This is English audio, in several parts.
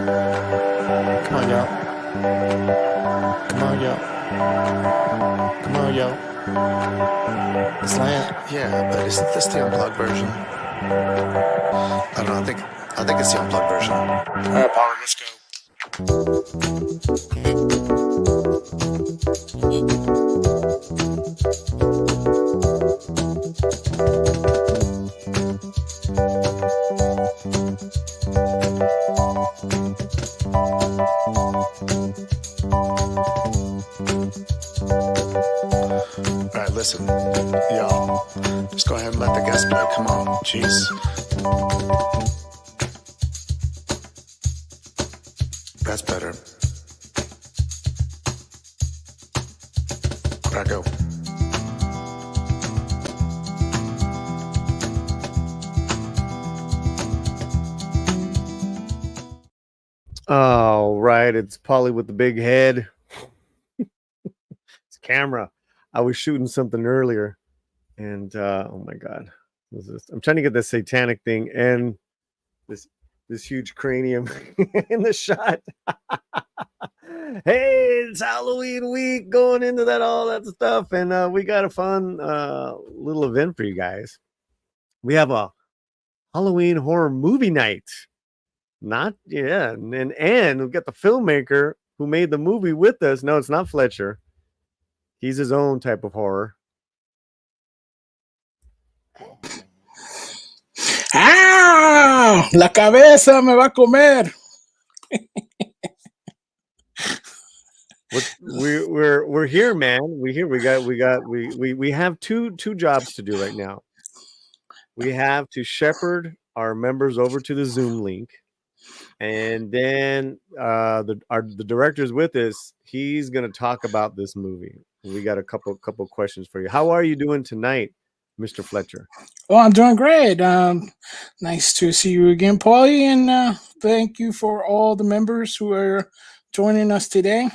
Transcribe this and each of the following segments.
Come on, y'all. Come on, y'all. Come on, y'all. It's land. Yeah, but isn't this the unplugged version? I don't know. I think it's the unplugged version. All right, Polly, let's go. All right, listen, y'all. Just go ahead and let the guest play. Come on, jeez. That's better. Where'd I go? All right, it's Polly with the big head. It's camera. I was shooting something earlier, and oh my god, I'm trying to get this satanic thing and this huge cranium in the shot. Hey, it's Halloween week, going into all that stuff, and we got a fun little event for you guys. We have a Halloween horror movie night. And we've got the filmmaker who made the movie with us. No, it's not Fletcher. He's his own type of horror. ¡Ah! La cabeza me va a comer. We're here, man. We have two jobs to do right now. We have to shepherd our members over to the Zoom link, and then the director's with us. He's gonna talk about this movie. We got a couple questions for you. How are you doing tonight, Mr. Fletcher? Oh, I'm doing great. Nice to see you again, Paulie, and thank you for all the members who are joining us today,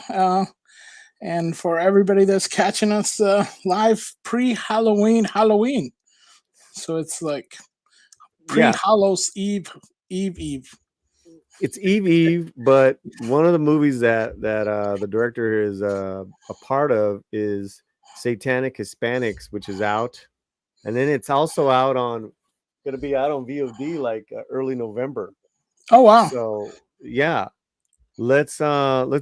and for everybody that's catching us live pre-Halloween. So it's like pre-Hallows Eve. It's Eve, but one of the movies that the director is a part of is Satanic Hispanics, which is out, and then it's also going to be out on VOD like early November. Oh wow! So yeah, let's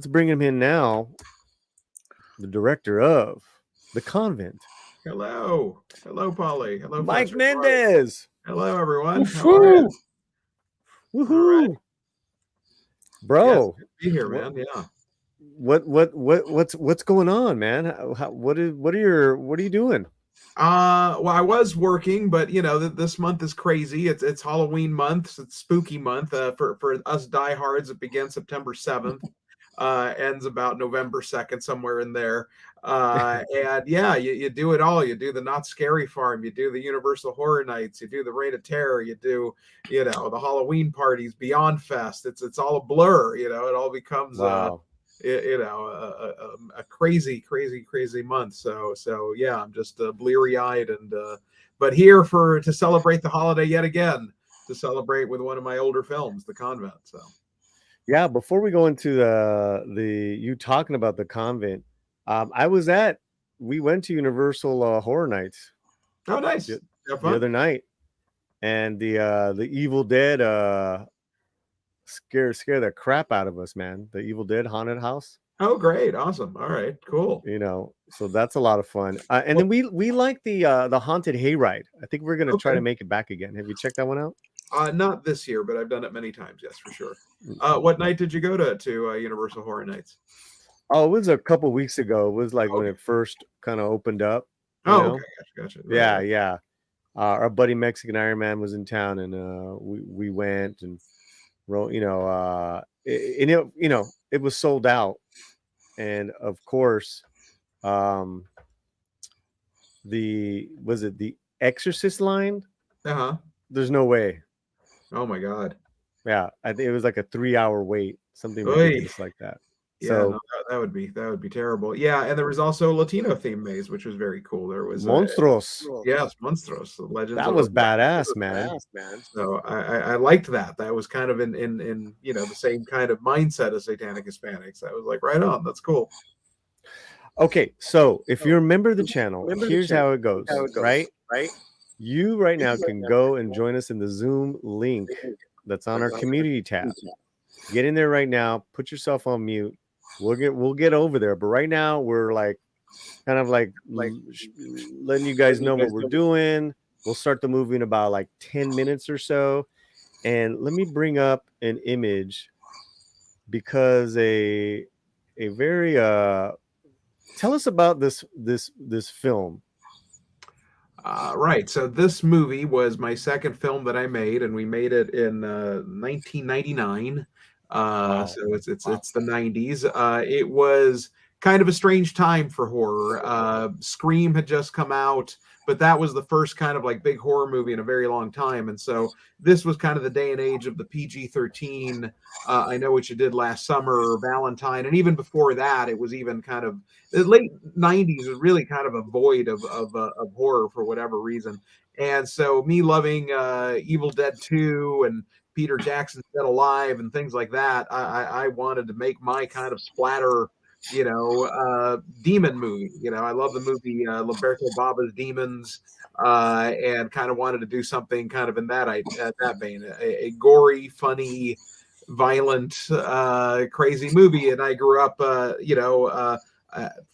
bring him in now. The director of The Convent. Hello, Polly. Hello, Mike Fletcher. Mendez. Hello, everyone. Woohoo! Woohoo! Right. Bro, yes, be here, man. Yeah. What's going on, man? What are you doing? Well, I was working, but this month is crazy. It's Halloween month. It's spooky month. For us diehards, it begins September 7th. Ends about November 2nd, somewhere in there. And yeah, you do it all. You do the Not Scary Farm, you do the Universal Horror Nights, you do the Reign of Terror, you do, the Halloween parties, Beyond Fest. It's all a blur, it all becomes wow. A crazy month. So yeah, I'm just bleary-eyed and but here to celebrate the holiday yet again, to celebrate with one of my older films, The Convent. So yeah, before we go into you talking about The Convent, we went to Universal Horror Nights. Oh, nice. The other night, and the Evil Dead scare the crap out of us, man. The Evil Dead haunted house. Oh, great. Awesome. All right, cool. So that's a lot of fun. And then we like the haunted hayride. I think we're going to try to make it back again. Have you checked that one out? Not this year, but I've done it many times. Yes, for sure. What night did you go to Universal Horror Nights? Oh, it was a couple weeks ago. It was like when it first kind of opened up. Oh, okay, gotcha. Right. Yeah. Our buddy Mexican Iron Man was in town, and we went and it was sold out, and of course, the Exorcist line? There's no way. Oh my god. Yeah, I think it was like a 3-hour wait, something ridiculous like that. Yeah, no, So that would be terrible. Yeah, and there was also a Latino theme maze, which was very cool. There was Monstros. yes, Monstros, the Legends That of was badass, man. So I liked that. That was kind of in the same kind of mindset as Satanic Hispanics. I was like, right on, that's cool. Okay, so if you remember the channel, here's how it goes, right? You right now can go and join us in the Zoom link that's on our community tab. Get in there right now, put yourself on mute. We'll get over there. But right now we're like kind of like letting you guys know what we're doing. We'll start the movie in about like 10 minutes or so. And let me bring up an image because a very tell us about this film. Right. So this movie was my second film that I made, and we made it in 1999. Wow. So it's the 90s. It was kind of a strange time for horror. Scream had just come out, but that was the first kind of like big horror movie in a very long time, and so this was kind of the day and age of the PG-13. I Know What You Did Last Summer, Valentine, and even before that, it was even kind of the late 90s was really kind of a void of horror for whatever reason. And so me loving Evil Dead 2 and Peter Jackson's Dead Alive and things like that, I wanted to make my kind of splatter, demon movie. I love the movie Lamberto Bava's Demons, and kind of wanted to do something kind of in that vein, a gory, funny, violent, crazy movie. And I grew up,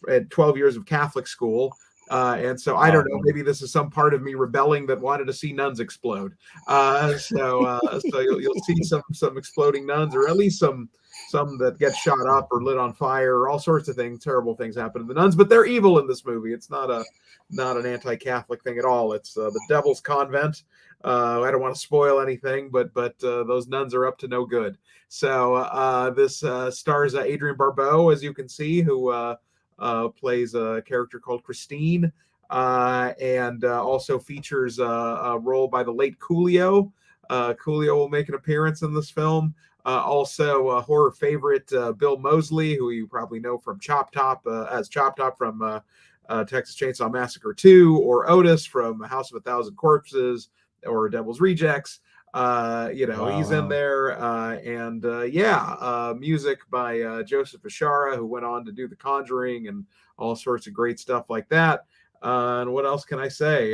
at 12 years of Catholic school. And so I don't know, maybe this is some part of me rebelling that wanted to see nuns explode. So you'll see some exploding nuns, or at least some that get shot up or lit on fire, or all sorts of things. Terrible things happen to the nuns, but they're evil in this movie. It's not an anti-Catholic thing at all. It's the devil's convent. I don't want to spoil anything, but those nuns are up to no good. So this stars Adrienne Barbeau, as you can see, who plays a character called Christine, and also features a role by the late Coolio. Coolio will make an appearance in this film. Also, a horror favorite, Bill Moseley, who you probably know from Chop Top, as Chop Top from Texas Chainsaw Massacre 2, or Otis from House of a Thousand Corpses, or Devil's Rejects. He's in there. And music by Joseph Bishara, who went on to do The Conjuring and all sorts of great stuff like that. And what else can I say?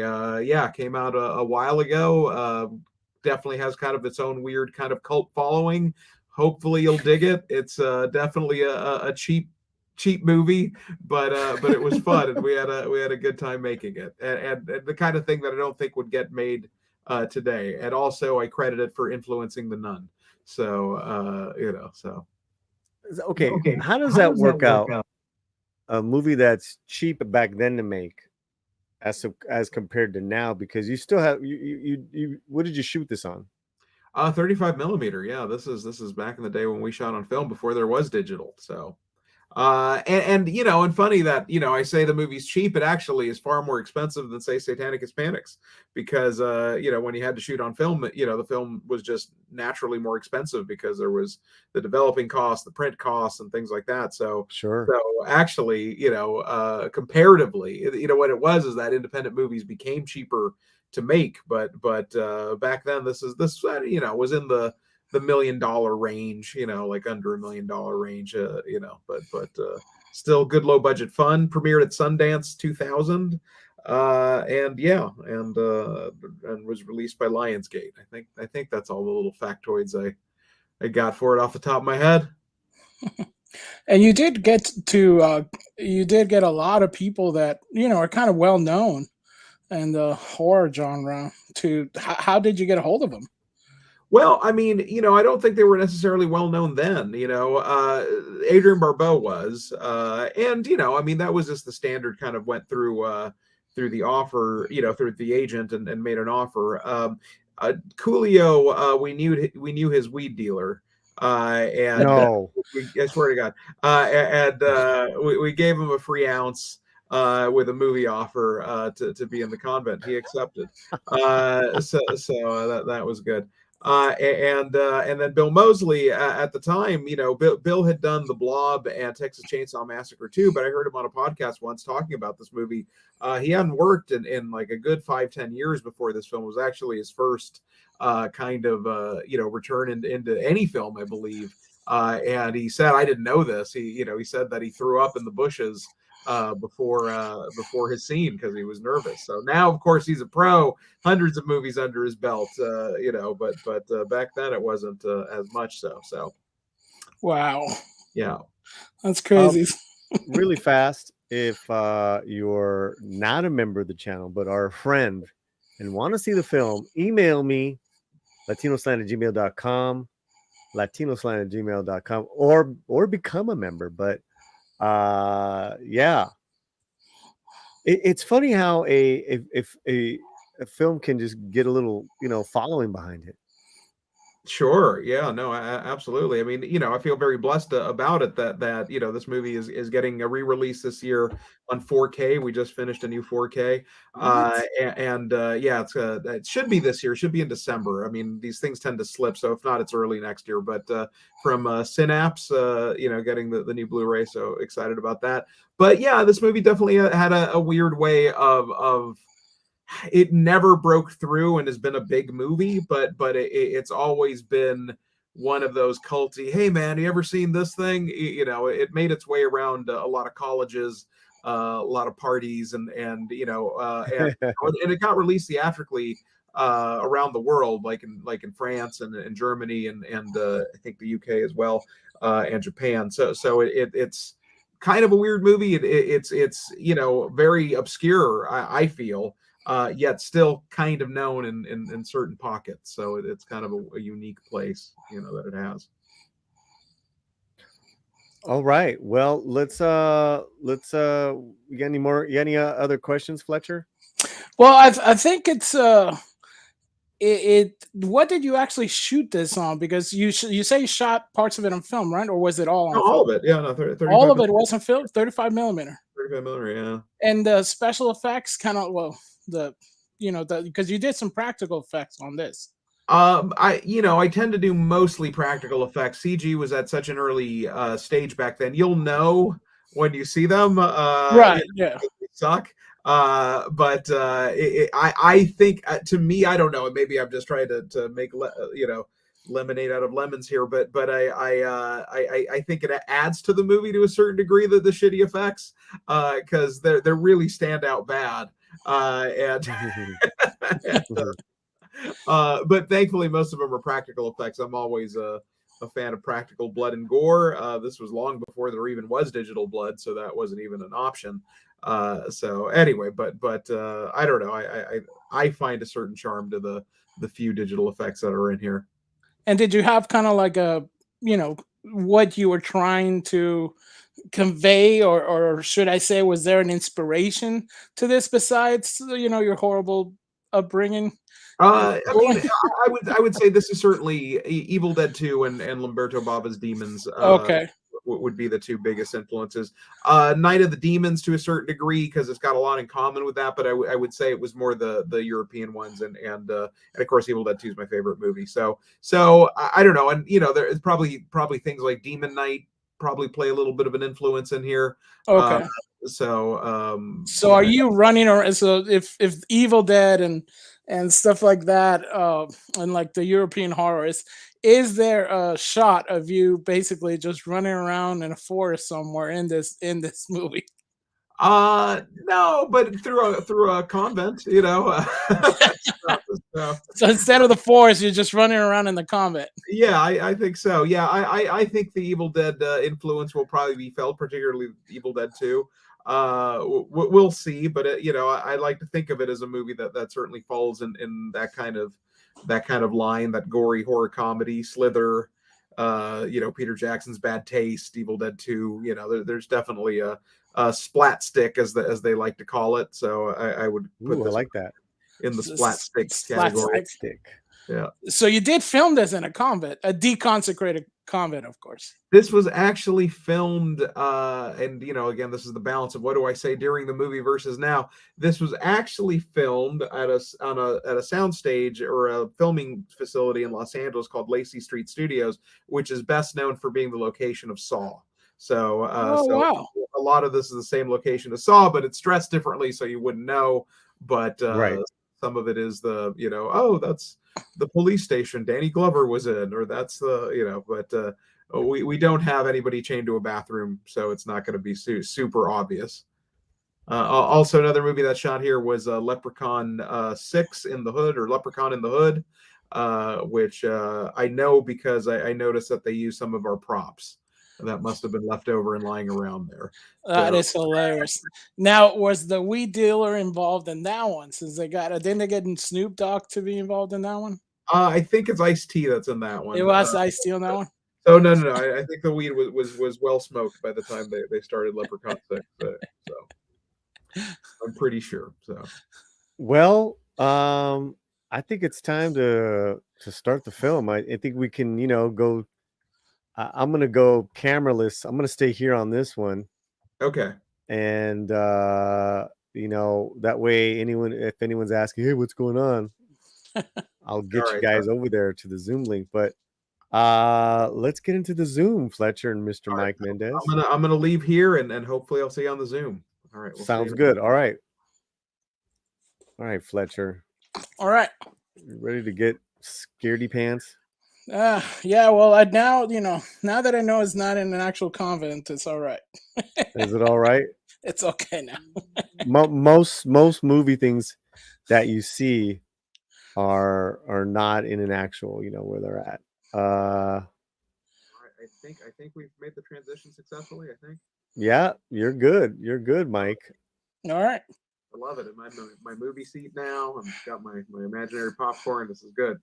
Came out a while ago. Definitely has kind of its own weird kind of cult following. Hopefully you'll dig it. It's definitely a cheap movie, but it was fun, and we had a good time making it, and the kind of thing that I don't think would get made today. And also I credit it for influencing The Nun. So Okay, how does that work out? A movie that's cheap back then to make, as compared to now, because you still have you what did you shoot this on? 35 millimeter. Yeah, this is back in the day when we shot on film before there was digital. So and funny that I say the movie's cheap, it actually is far more expensive than, say, Satanic Hispanics, because when you had to shoot on film, the film was just naturally more expensive because there was the developing costs, the print costs, and things like that. So Sure. so actually, comparatively, what it was is that independent movies became cheaper to make, but back then this was in the $1 million range, like under $1 million range, but still good low budget fun. Premiered at Sundance 2000, and was released by Lionsgate. I think that's all the little factoids I got for it off the top of my head. And you did get a lot of people that are kind of well known in the horror genre. How did you get a hold of them? Well, I mean, I don't think they were necessarily well known then. Adrienne Barbeau was, and I mean, that was just the standard. Kind of went through the offer, through the agent, and made an offer. Coolio, we knew his weed dealer, and No. I swear to God, and we gave him a free ounce. With a movie offer to be in the convent, he accepted. So that was good. And then Bill Moseley at the time, Bill had done The Blob and Texas Chainsaw Massacre 2, but I heard him on a podcast once talking about this movie. He hadn't worked in like a good 5-10 years before this film. It was actually his first kind of return into any film, I believe. And he said, I didn't know this. He said that he threw up in the bushes before his scene because he was nervous. So now, of course, he's a pro, hundreds of movies under his belt, but back then it wasn't as much so. So, wow, yeah, that's crazy. Really fast, if you're not a member of the channel but are a friend and want to see the film, email me latinoslant@gmail.com, latinoslant@gmail.com, or become a member. But yeah, it's funny how a film can just get a little following behind it. sure. Yeah, no, absolutely. I mean, I feel very blessed about it that this movie is getting a re-release this year on 4K. We just finished a new 4K. Yeah, it should be this year. It should be in December. I mean, these things tend to slip, so if not, it's early next year. But from Synapse, getting the new Blu-ray, so excited about that. But yeah, this movie definitely had a weird way of it never broke through and has been a big movie, but it's always been one of those culty, hey man, you ever seen this thing? It made its way around a lot of colleges, a lot of parties, and it got released theatrically around the world, like in France and Germany and I think the UK as well, and Japan. So it's kind of a weird movie. It's very obscure, I feel. Yet still kind of known in certain pockets. So it's kind of a unique place, that it has. All right. Well, let's you got any other questions, Fletcher? Well, I think it's what did you actually shoot this on? Because you say you shot parts of it on film, right? Or was it all on No, film? all of it. Yeah, no, 35 All of it wasn't film, 35 millimeter. 35 millimeter, yeah. And the special effects kind of, well, because you did some practical effects on this. I tend to do mostly practical effects. CG was at such an early stage back then. You'll know when you see them. Right. Yeah. They suck. But I think, to me, I don't know. Maybe I'm just trying to make lemonade out of lemons here. But I think it adds to the movie to a certain degree, the shitty effects, because they're really stand out bad. But thankfully, most of them are practical effects. I'm always a fan of practical blood and gore. This was long before there even was digital blood, so that wasn't even an option. So anyway, but I don't know. I find a certain charm to the few digital effects that are in here. And did you have kind of like a, what you were trying to convey, or should I say, was there an inspiration to this besides, your horrible upbringing? I mean, I would say this is certainly Evil Dead 2 and Lamberto Bava's Demons. Okay. Would be the two biggest influences. Night of the Demons to a certain degree, because it's got a lot in common with that. But I would say it was more the European ones, and of course Evil Dead 2 is my favorite movie. So I don't know, and there's probably things like Demon Knight probably play a little bit of an influence in here. Okay. So are you running, or so if Evil Dead and stuff like that, and like the European horrors, is there a shot of you basically just running around in a forest somewhere in this movie? No, but through a convent, So instead of the forest, you're just running around in the convent. Yeah, I think so. Yeah, I think the Evil Dead influence will probably be felt, particularly Evil Dead 2. We'll see, but I like to think of it as a movie that certainly falls in that kind of line, that gory horror comedy, Slither, Peter Jackson's Bad Taste, Evil Dead 2. There's definitely a splat stick, as they like to call it. So I would put I like that in the splat stick category. Stick. Yeah. So you did film this in a convent, a deconsecrated convent, of course. This was actually filmed, and again, this is the balance of what do I say during the movie versus now. This was actually filmed at a soundstage or a filming facility in Los Angeles called Lacey Street Studios, which is best known for being the location of Saw. So, Wow. a lot of this is the same location as Saw, but it's dressed differently, so you wouldn't know. But Right. some of it is that's the police station Danny Glover was in, or that's but we don't have anybody chained to a bathroom, so it's not going to be super obvious. Also, another movie that shot here was Leprechaun 6 in the Hood, or Leprechaun in the Hood, which I know because I noticed that they used some of our props that must have been left over and lying around there. That is hilarious. Now, was the weed dealer involved in that one? Since didn't they get Snoop Dogg to be involved in that one? I think it's Ice-T that's in that one. It was Ice-T on that one. Oh no! I think the weed was well smoked by the time they started Leprechaun 6. So I'm pretty sure. So, well, I think it's time to start the film. I think we can, go. I'm gonna go cameraless. I'm gonna stay here on this one. Okay. And that way, if anyone's asking, hey, what's going on, I'll get you guys over there to the Zoom link. But let's get into the Zoom, Fletcher and Mr. Mike Mendez. I'm gonna leave here and hopefully I'll see you on the Zoom. All right. Sounds good. All right, Fletcher. All right. You ready to get scaredy pants? Yeah. Well, now that I know it's not in an actual convent, it's all right. Is it all right? It's okay now. most movie things that you see are not in an actual, where they're at. I think we've made the transition successfully. I think. Yeah, you're good. You're good, Mike. All right. I love it. In my movie seat now. I've got my imaginary popcorn. This is good.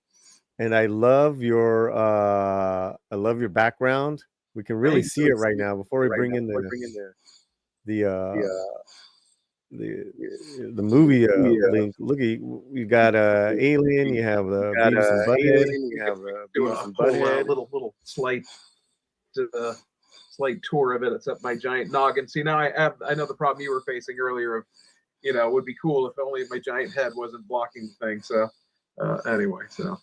And I love your background. We can really see it right now. Before we bring in the movie link. Look, you got Alien. You have the Beavis and Butthead. You have Beavis and Butthead. Little slight tour of it. Except my giant noggin. See, now I know the problem you were facing earlier of, it would be cool if only my giant head wasn't blocking the thing. So anyway, so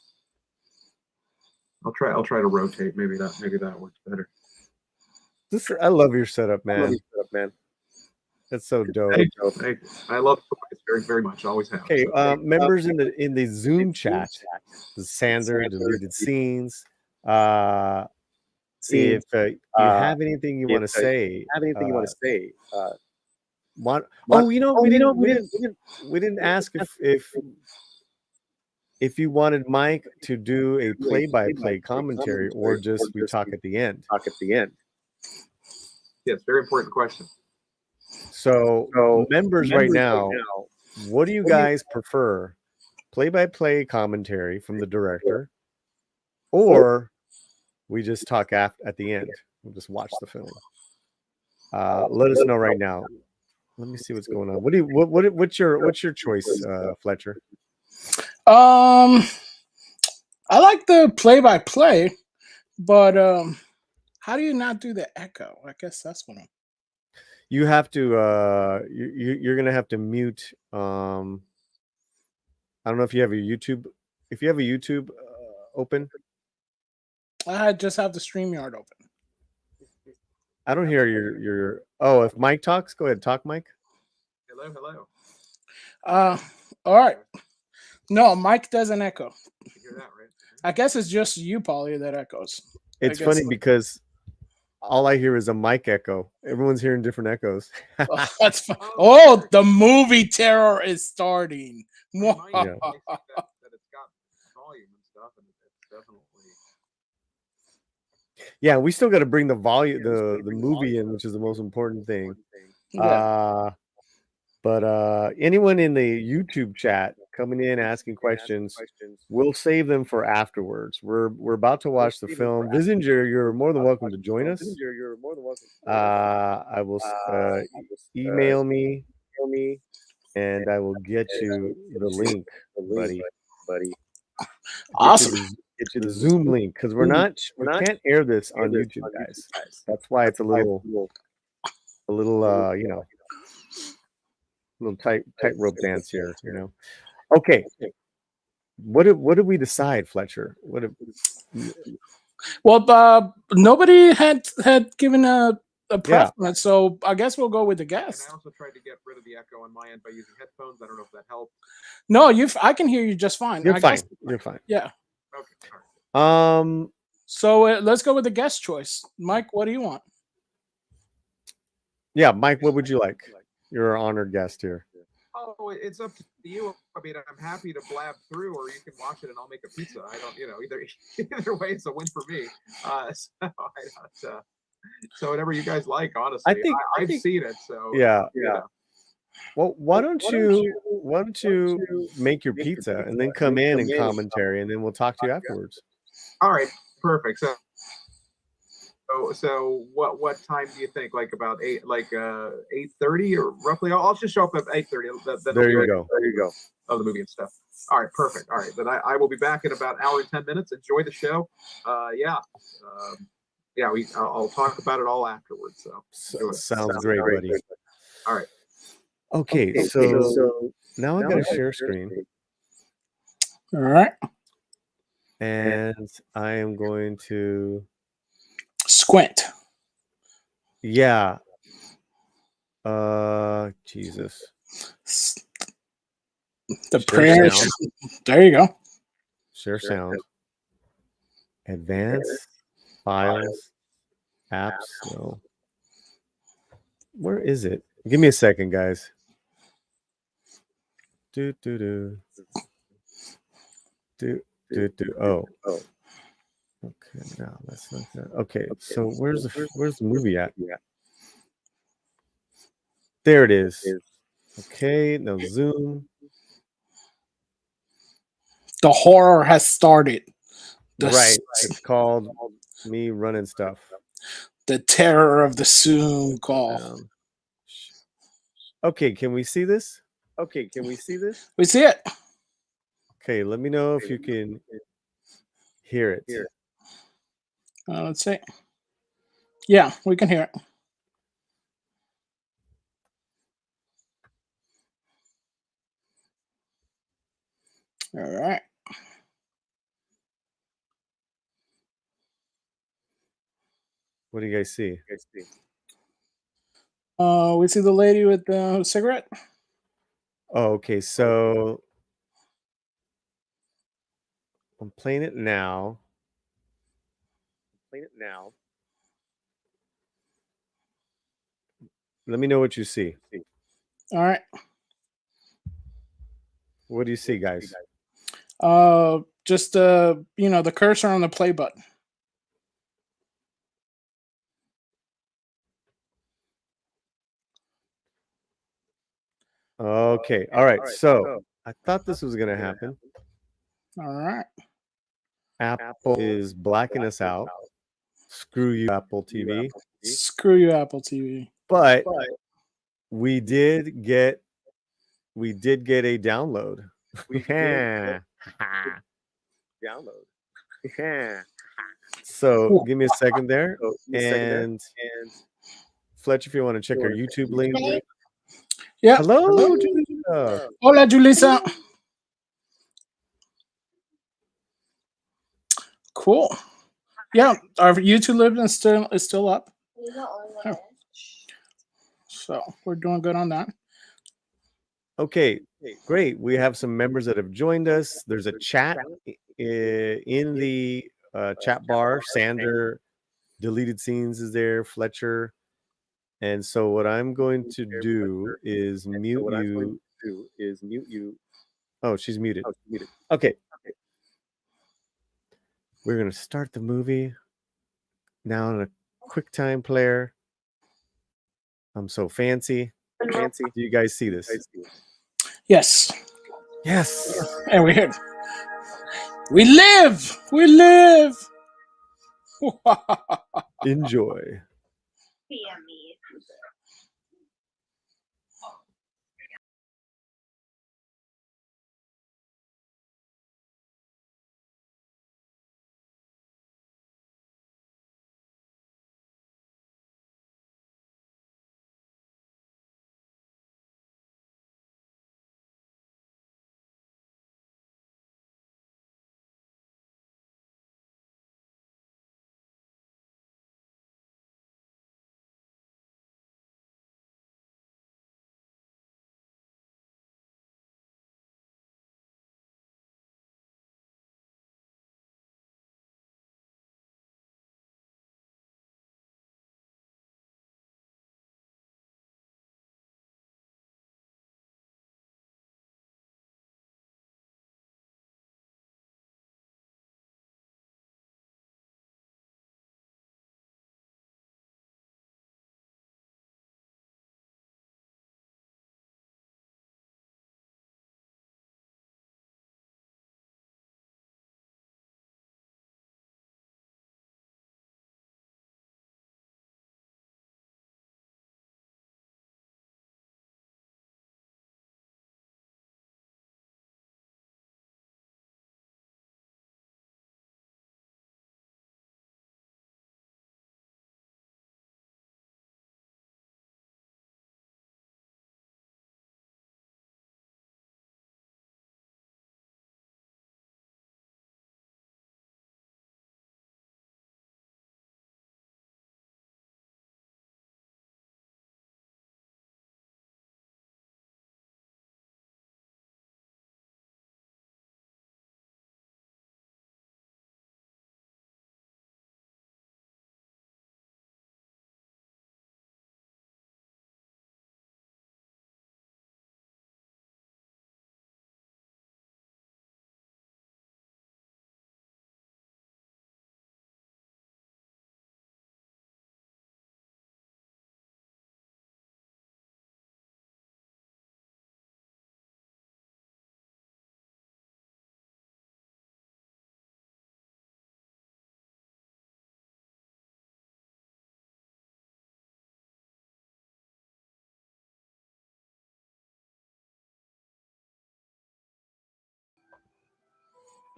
I'll try to rotate. Maybe that works better. I love your setup, man. That's so dope. Thank you. I love it very, very much. Always have. Okay, members in the Zoom chat, the Sander deleted scenes. If you have anything you want to say, we didn't ask if you wanted Mike to do a play-by-play commentary or just we talk at the end. Yes, very important question. So members right now, what do you guys prefer? Play-by-play commentary from the director, or we just talk at the end? We'll just watch the film. Let us know right now. Let me see what's going on. What's your choice, Fletcher? I like the play-by-play, but how do you not do the echo? I guess that's what you have to. You're gonna have to mute. I don't know if you have a YouTube. If you have a YouTube open, I just have the StreamYard open. I don't hear your. Oh, if Mike talks, go ahead. Talk, Mike. Hello. All right. No, Mike doesn't echo. You hear that, right? I guess it's just you, Paulie, that echoes. It's funny because all I hear is a mic echo. Everyone's hearing different echoes. Oh, that's fun. Oh, the movie terror is starting. Yeah. That it's got volume and stuff, and it's definitely. Yeah, we still got to bring the volume, the movie in, which is the most important thing. Yeah. But anyone in the YouTube chat coming in asking questions, we'll save them for afterwards. We're about to watch the film. Visinger, you're more than welcome to join us. I will email me, and I will get you the link, buddy. Awesome. Get you the Zoom link because we can't air this on YouTube, guys. That's why it's a little you know, little tightrope dance here, you know. Okay. What did we decide, Fletcher? Well, nobody had given a preference, so I guess we'll go with the guest. And I also tried to get rid of the echo on my end by using headphones. I don't know if that helped. No, I can hear you just fine. You're fine. You're fine. Yeah. Okay. All right. So let's go with the guest choice. Mike, what do you want? Yeah, Mike, what would you like? You're our honored guest here. Oh, it's up to you. I mean, I'm happy to blab through, or you can watch it and I'll make a pizza. I don't, either way, it's a win for me. So whatever you guys like, honestly. I've seen it, so yeah. Well, why don't you make your pizza and then come in and commentary, and then we'll talk to you afterwards. All right, perfect. So what time do you think? Like about 8:30 or roughly? I'll just show up at 8:30. There you go. Of the movie and stuff. All right, perfect. All right, then I will be back in about an hour and 10 minutes. Enjoy the show. I'll talk about it all afterwards. So sounds great, buddy. All right. Okay, so now I'm gonna share screen. All right. And I am going to squint. Yeah. Jesus. The prayer. There you go. Share sound. Advanced files. Apps. No. Where is it? Give me a second, guys. Do. Oh. Okay, no, that's not that. Okay, so where's the movie at? There it is. Okay, now zoom. The horror has started. Right. It's called me running stuff. The terror of the Zoom call. Okay, can we see this? We see it. Okay, let me know if you can hear it. Let's see. Yeah, we can hear it. All right. What do you guys see? We see the lady with the cigarette. Oh, okay. So I'm playing it now. Let me know what you see. All right. What do you see, guys? Just the cursor on the play button. Okay. All right. So I thought this was going to happen. All right. Apple is blacking us out. Screw you, Apple TV. Screw you, Apple TV. But we did get a download. So give me a second there. And Fletcher, if you want to check our YouTube link. Yeah. Hello, Julissa. Hola, Julissa. Cool. Yeah, our YouTube link is still up. Yeah. So we're doing good on that. Okay, great. We have some members that have joined us. There's a chat in the chat bar. Sander, deleted scenes is there. Fletcher. And so what I'm going to do is mute you. Oh, she's muted. Okay. We're going to start the movie now in a QuickTime player. I'm so fancy. Do you guys see this? Yes. Yes. And we're here. We live. Enjoy.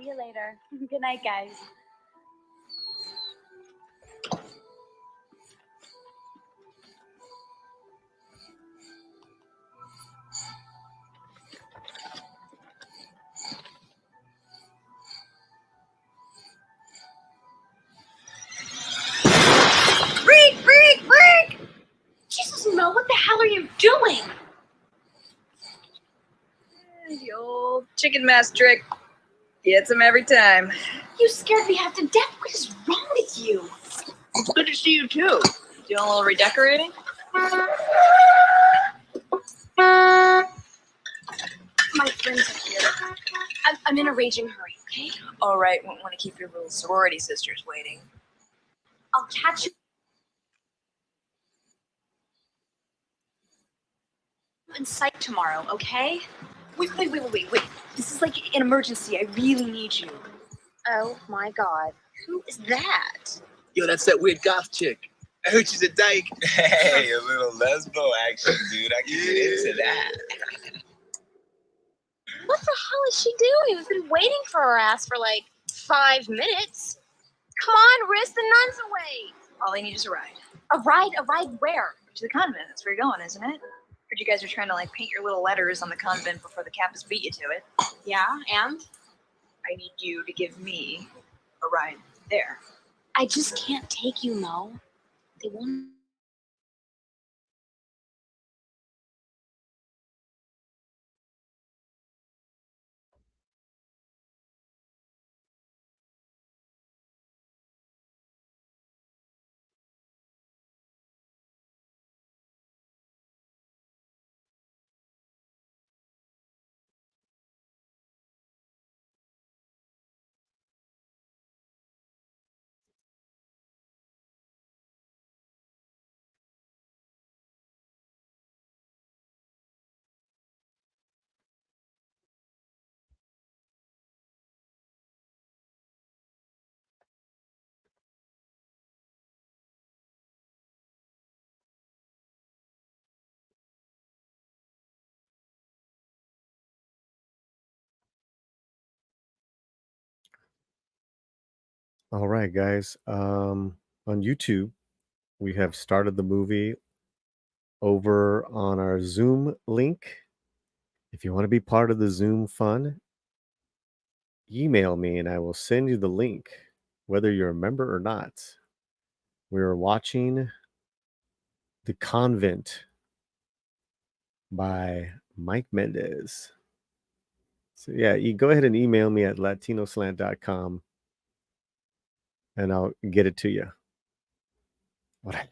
See you later. Good night, guys. Freak! Jesus, Mo, what the hell are you doing? The old chicken mask trick. Gets him every time. You scared me half to death. What is wrong with you? Good to see you too. Doing a little redecorating? My friends are here. I'm in a raging hurry, okay? All right, won't want to keep your little sorority sisters waiting. I'll catch you in sight tomorrow, okay? Wait. This is like an emergency. I really need you. Oh my god. Who is that? Yo, that's that weird goth chick. I heard she's a dyke. Hey, a little lesbo action, dude. I can get into that. What the hell is she doing? We've been waiting for her ass for like 5 minutes. Come on, Riz, the nuns away. All I need is a ride. A ride where? To the convent. That's where you're going, isn't it? Heard you guys are trying to like paint your little letters on the convent before the campus beat you to it. Yeah, and? I need you to give me a ride there. I just can't take you, Mo. They won't. All right, guys. On YouTube, we have started the movie over on our Zoom link. If you want to be part of the Zoom fun, email me and I will send you the link, whether you're a member or not. We're watching The Convent by Mike Mendez. So yeah, you go ahead and email me at latinoslant.com and I'll get it to you. All right.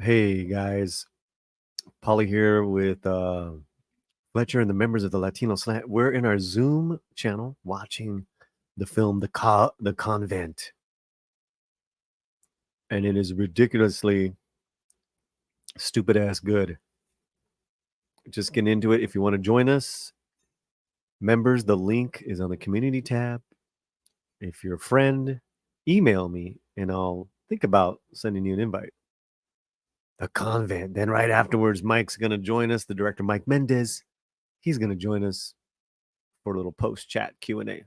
Hey guys, Polly here with Fletcher and the members of the Latino Slant. We're in our Zoom channel watching the film The Convent, and it is ridiculously stupid ass good. Just get into it. If you want to join us, members, the link is on the community tab. If you're a friend, email me and I'll think about sending you an invite. The Convent. Then right afterwards, Mike's gonna join us. The director, Mike Mendez, he's gonna join us for a little post chat Q&A.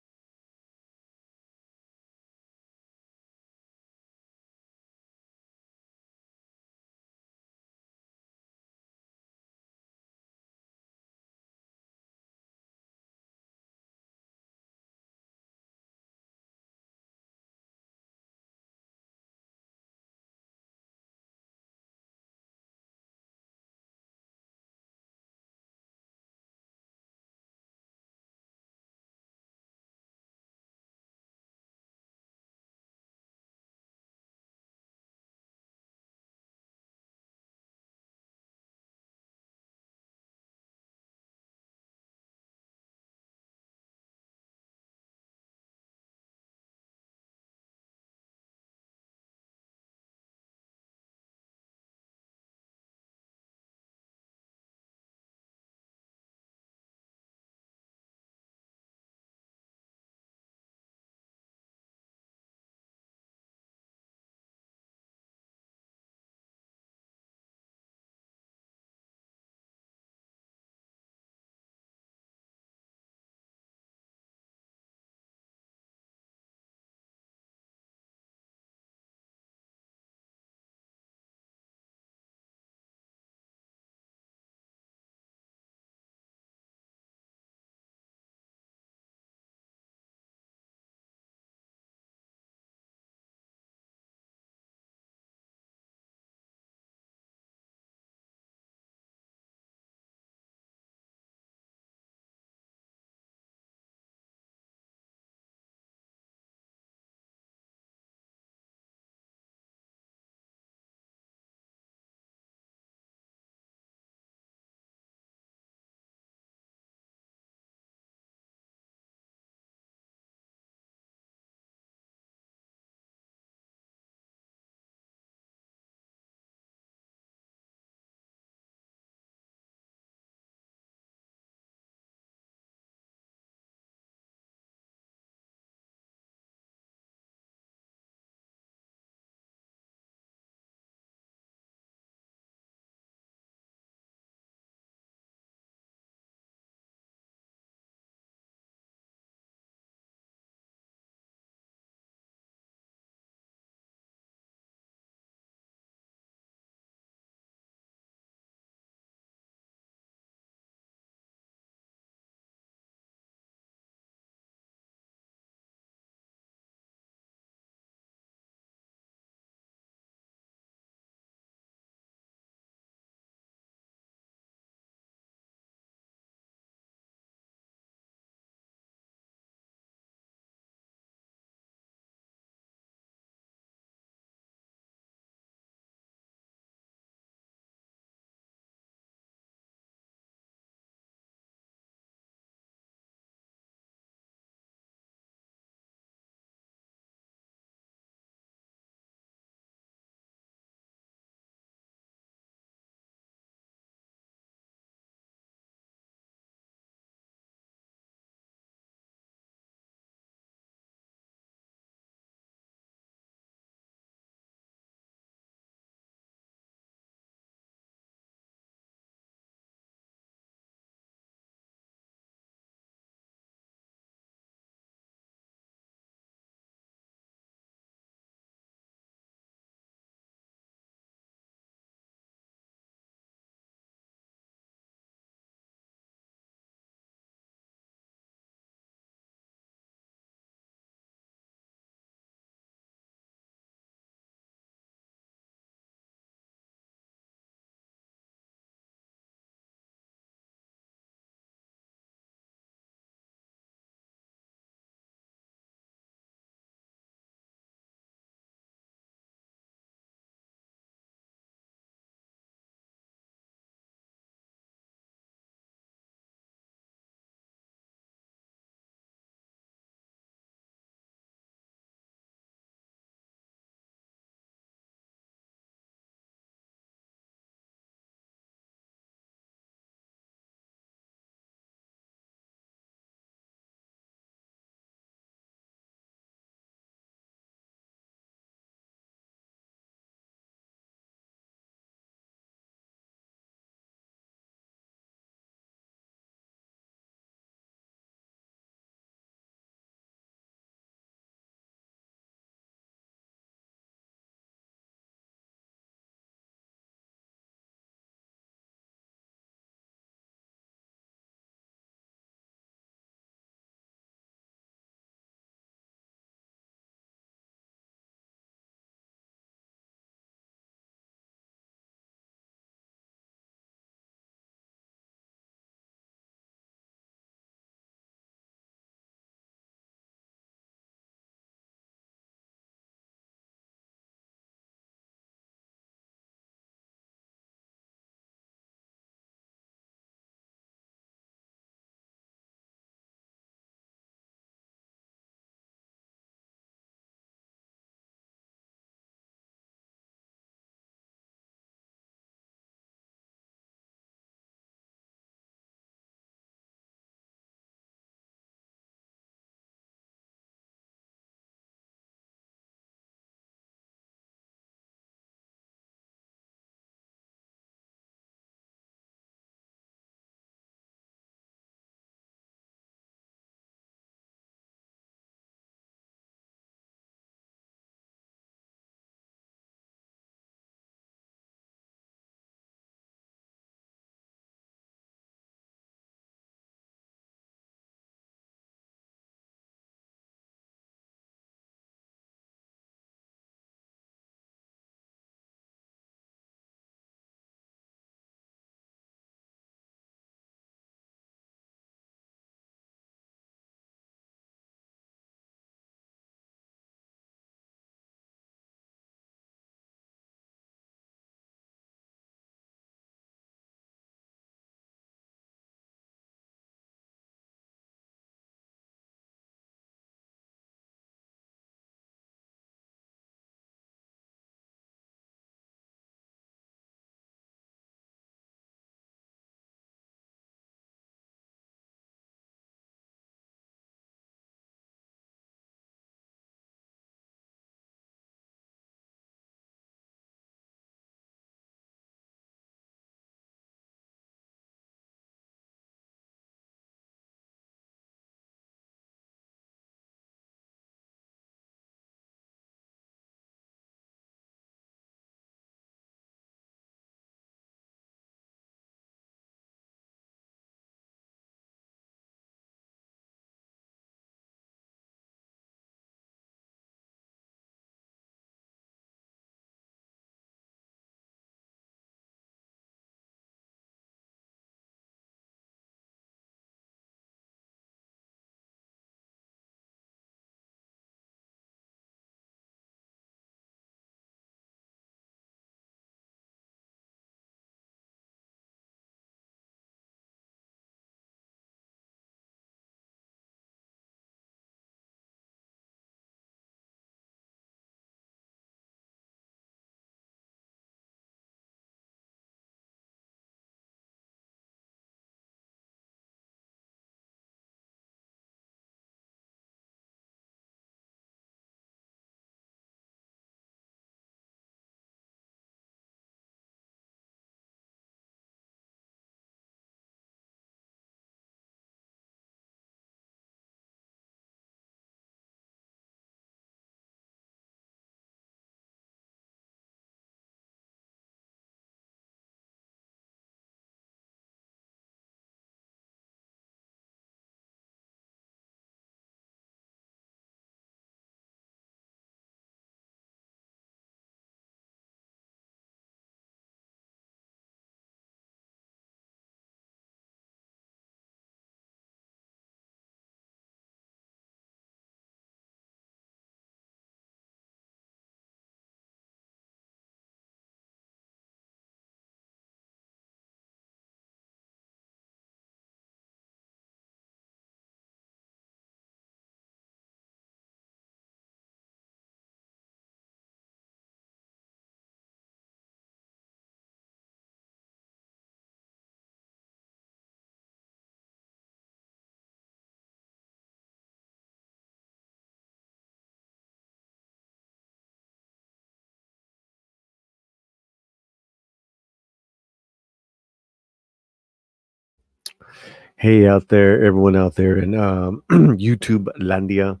Hey, out there, everyone out there in YouTube Landia.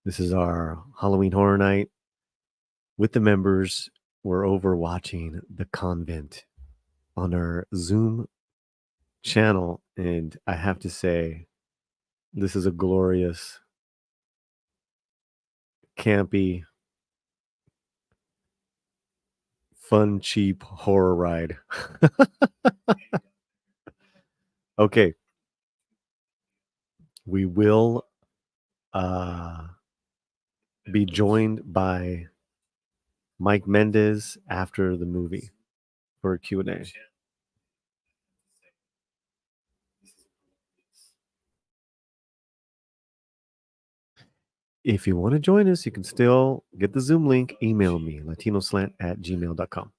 This is our Halloween Horror Night with the members. We're over watching The Convent on our Zoom channel. And I have to say, this is a glorious, campy, fun, cheap horror ride. Okay. We will be joined by Mike Mendez after the movie for a Q&A. If you want to join us, you can still get the Zoom link. Email me, latinoslant@gmail.com.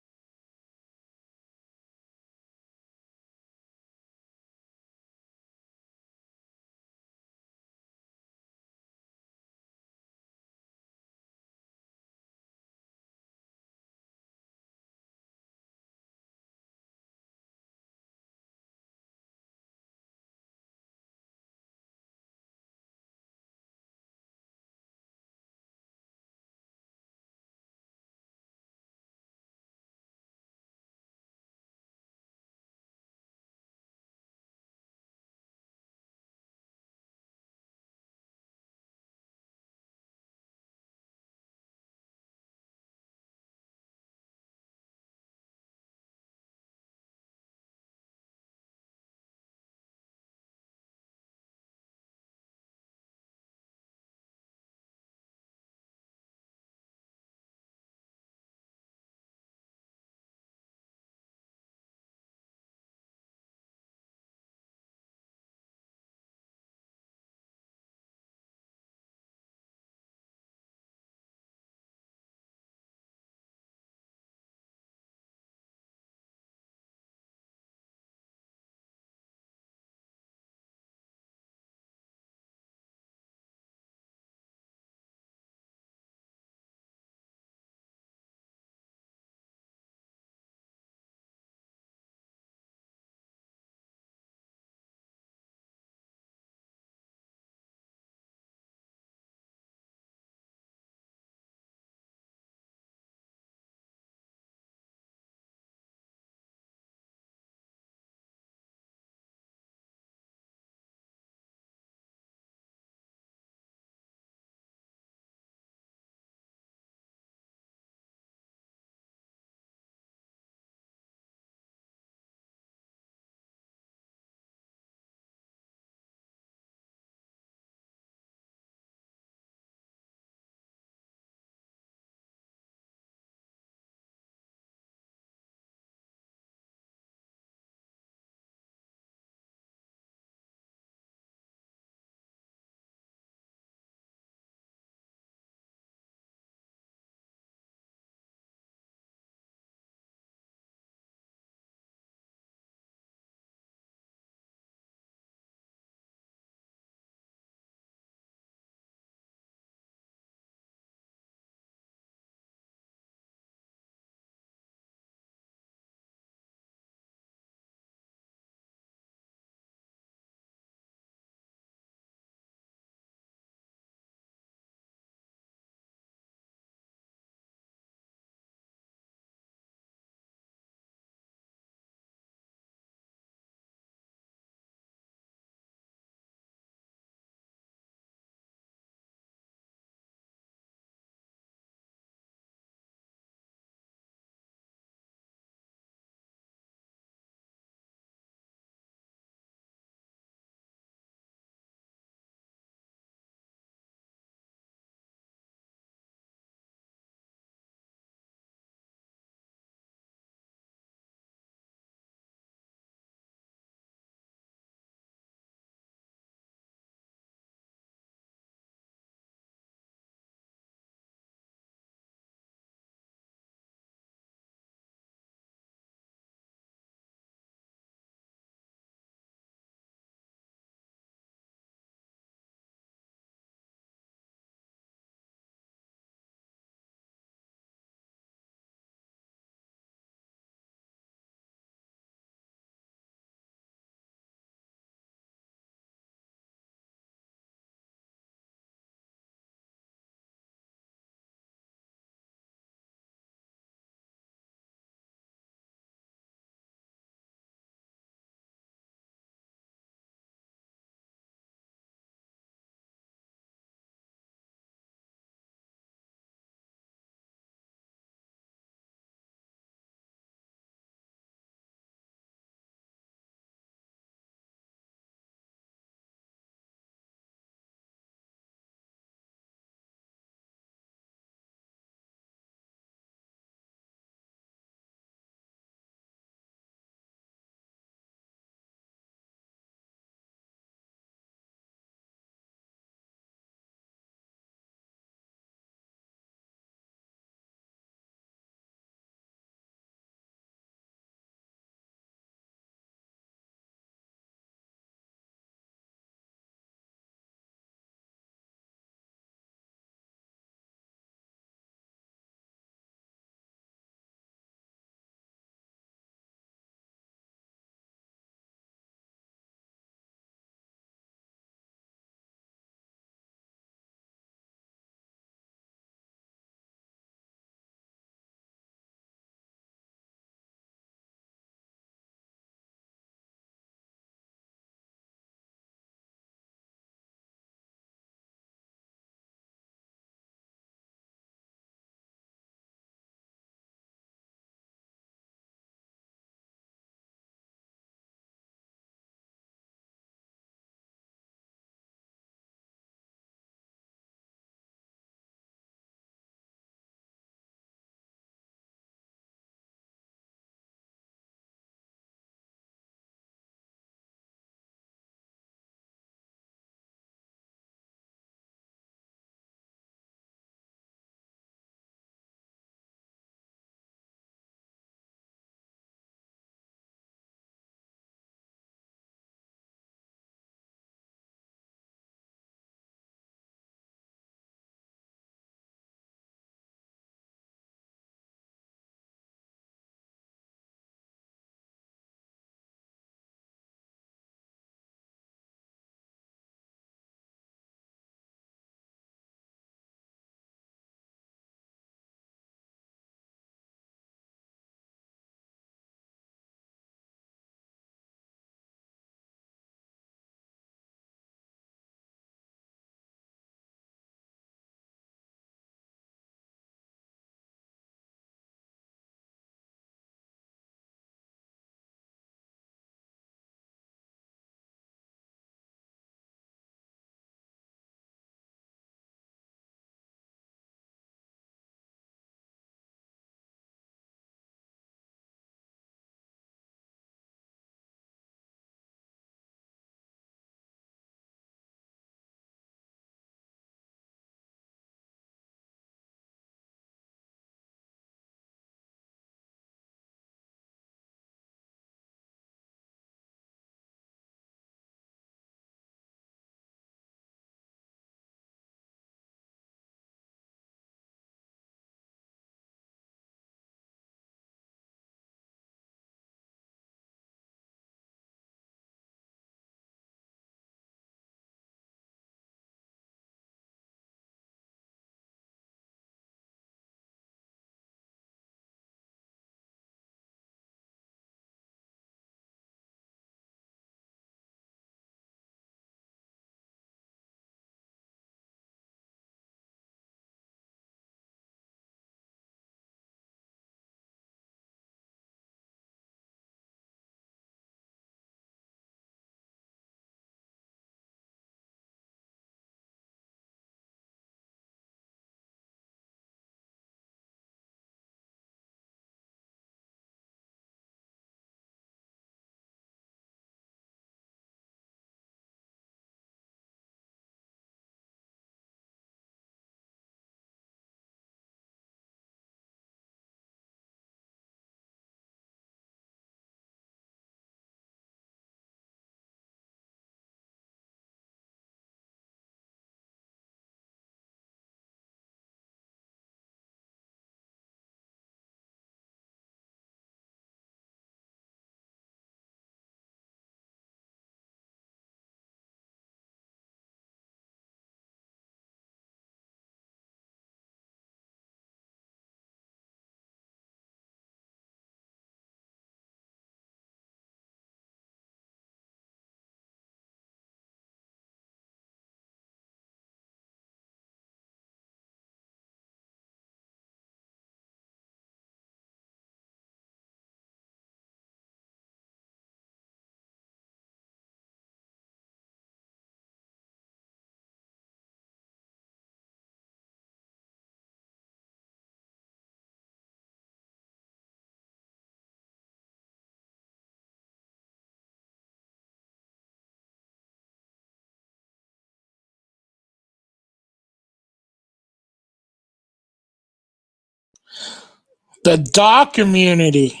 The dog community.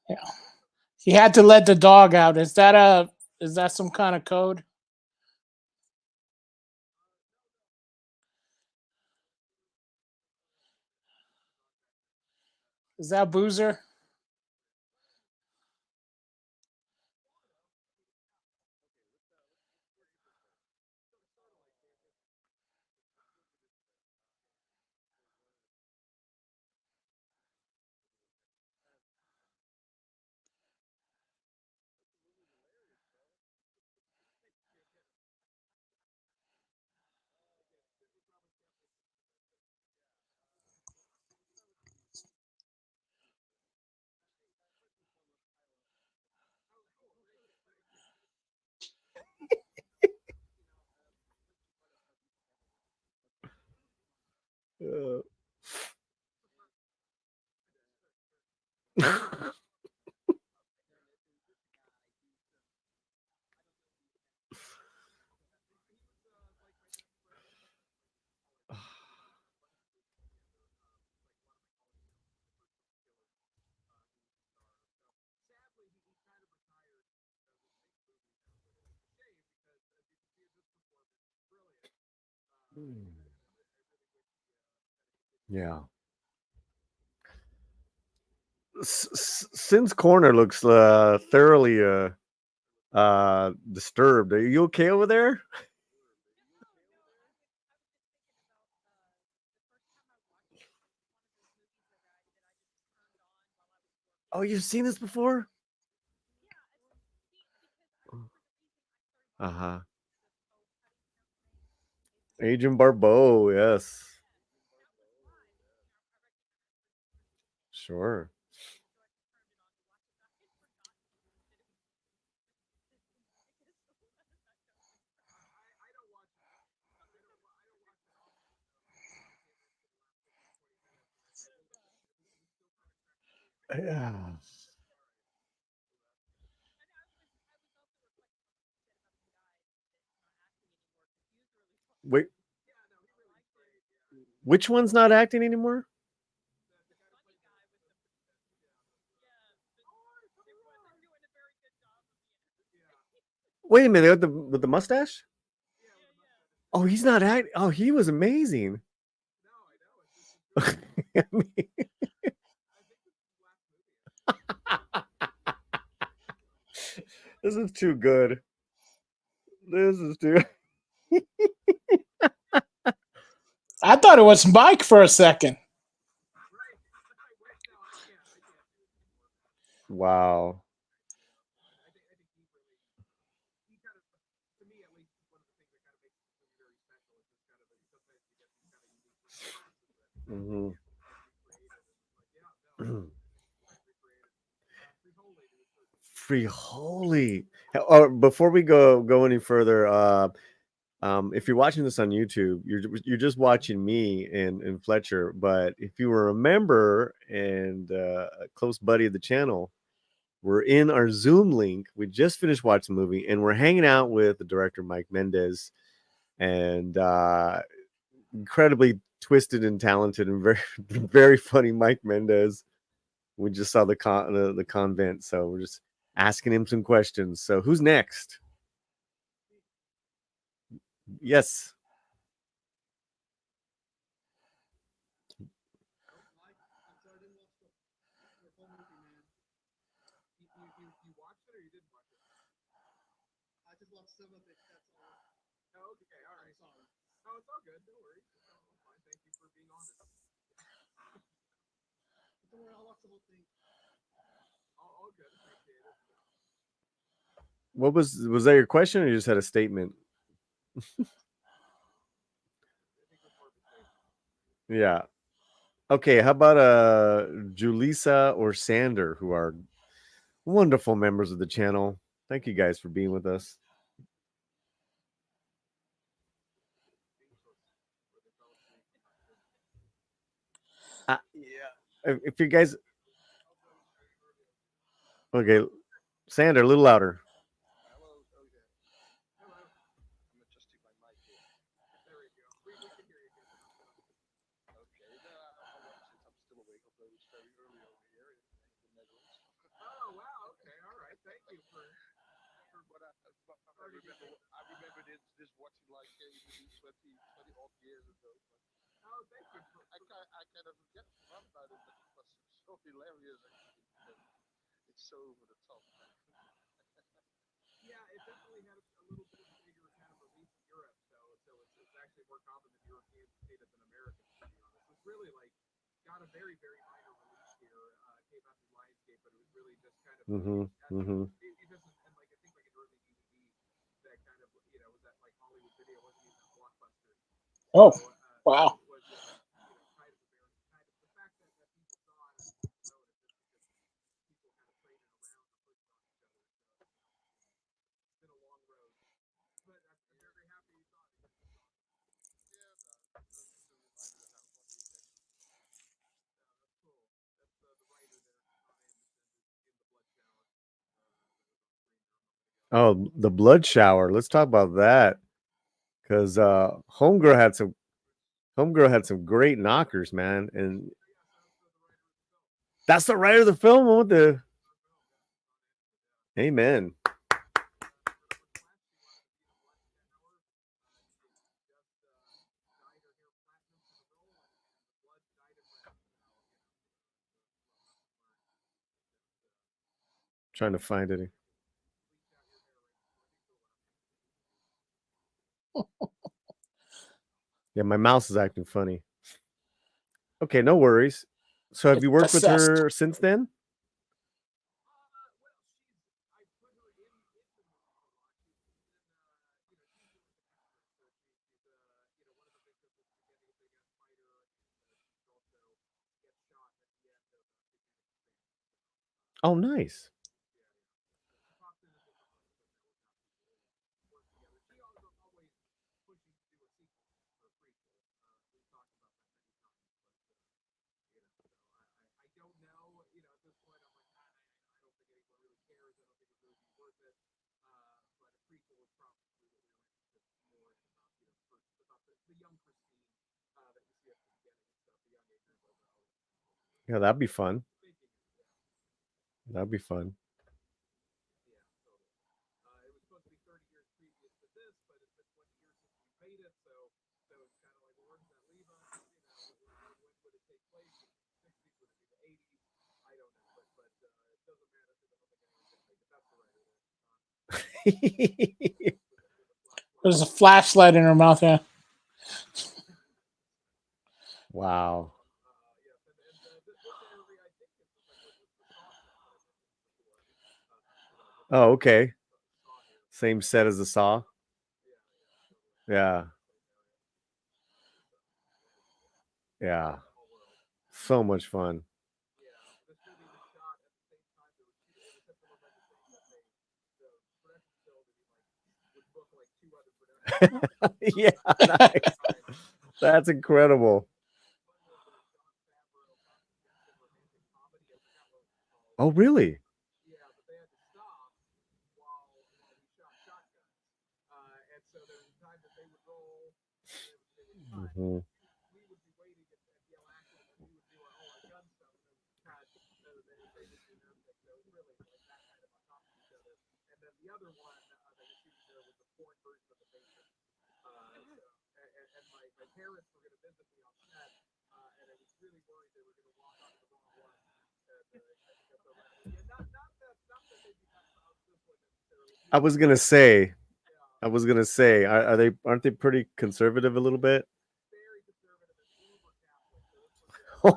Yeah. He had to let the dog out. Is that some kind of code? Is that Boozer? Yeah. Sin's corner looks thoroughly disturbed. Are you okay over there? Oh, you've seen this before? Uh-huh. Agent Barbeau, yes. Sure. Yeah. Wait, which one's not acting anymore? Wait a minute, with the mustache? Oh, he's not acting. Oh, he was amazing. I mean, this is too good. This is too. I thought it was Mike for a second. Wow. Mm-hmm. Free holy. Before we go any further, if you're watching this on YouTube, you're just watching me and Fletcher. But if you were a member and a close buddy of the channel, we're in our Zoom link. We just finished watching the movie, and we're hanging out with the director Mike Mendez, and incredibly twisted and talented and very very funny Mike Mendez. We just saw the Convent, so we're just asking him some questions. So who's next? Yes. What was that your question, or you just had a statement? Yeah. Okay, how about Julissa or Sander, who are wonderful members of the channel. Thank you guys for being with us. Yeah. If you guys, okay, Sander, a little louder. I remember this watching like maybe 20 odd years ago. Oh, thank you. I kind of forget about it, but it was so hilarious actually. It's so over the top. Yeah, it definitely had a little bit bigger kind of release in Europe, so it's actually more common than Europeans see it than Americans, to be honest. It's really like got a very, very minor release here. Came out through Lionsgate, but it was really just kind of it doesn't, and like I think like an early DVD that kind of was that like Hollywood Video, wasn't even a blockbuster. Oh, wow. Was kind of the fact that people saw it and people know it just because people kind of played it around and pushed on each other. So it's been a long road, but I'm very happy you saw it. Yeah, that's a reminder of how funny it is. That's cool. That's the writer there, in the blood shower. Oh, the blood shower. Let's talk about that. Because Homegirl had some great knockers, man. And that's the writer of the film. What the Amen. Trying to find it. Yeah, my mouse is acting funny. Okay, no worries. So have you worked with her since then? Oh, nice. Yeah, that'd be fun. That'd be fun. There's a flashlight in her mouth. Yeah. Wow. Oh, okay. Same set as the Saw. Yeah. Yeah. So much fun. Yeah, nice. That's incredible. Oh, really? Mm-hmm. I was gonna say, aren't they pretty conservative a little bit? Yeah.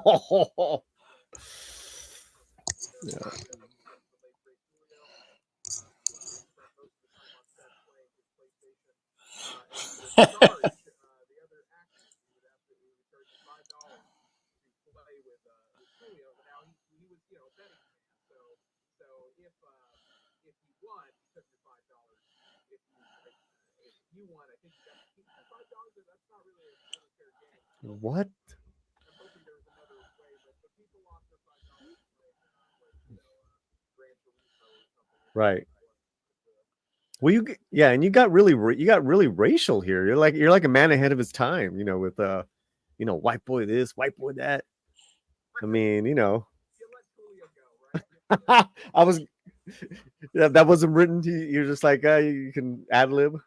What? Right. Well, yeah, and you got really racial here. You're like a man ahead of his time, with white boy this, white boy that. I mean, I was that wasn't written to you. You're just like you can ad lib.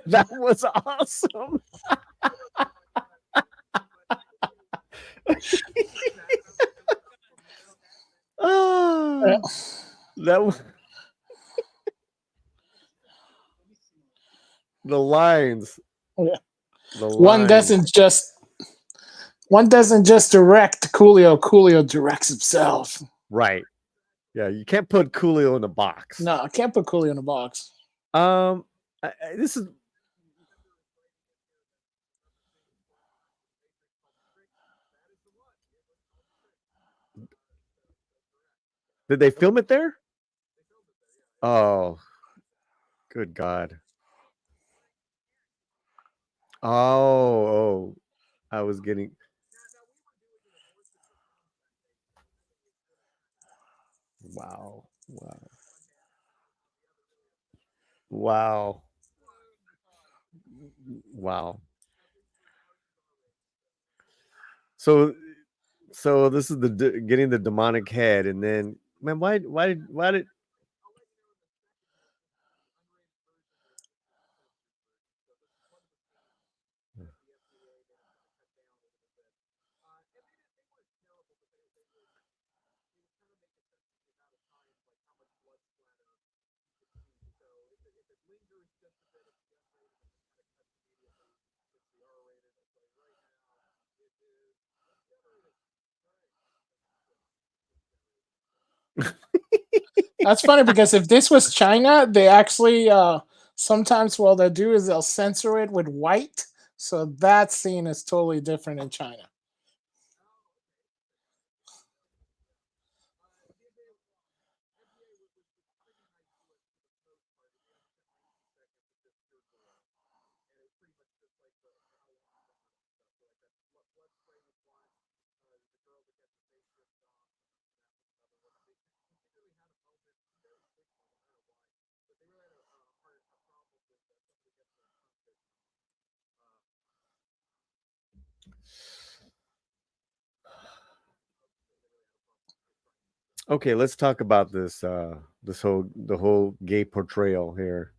That was awesome. Oh, that was the lines. Yeah. The One lines. doesn't just direct Coolio. Coolio directs himself. Right. Yeah, you can't put Coolio in a box. No, I can't put Coolio in a box. This is. Did they film it there? Oh, good God. Oh, I was getting. Wow. So this is getting the demonic head, and then man, why did That's funny because if this was China, they actually sometimes what they'll do is they'll censor it with white. So that scene is totally different in China. Okay, let's talk about this the whole gay portrayal here.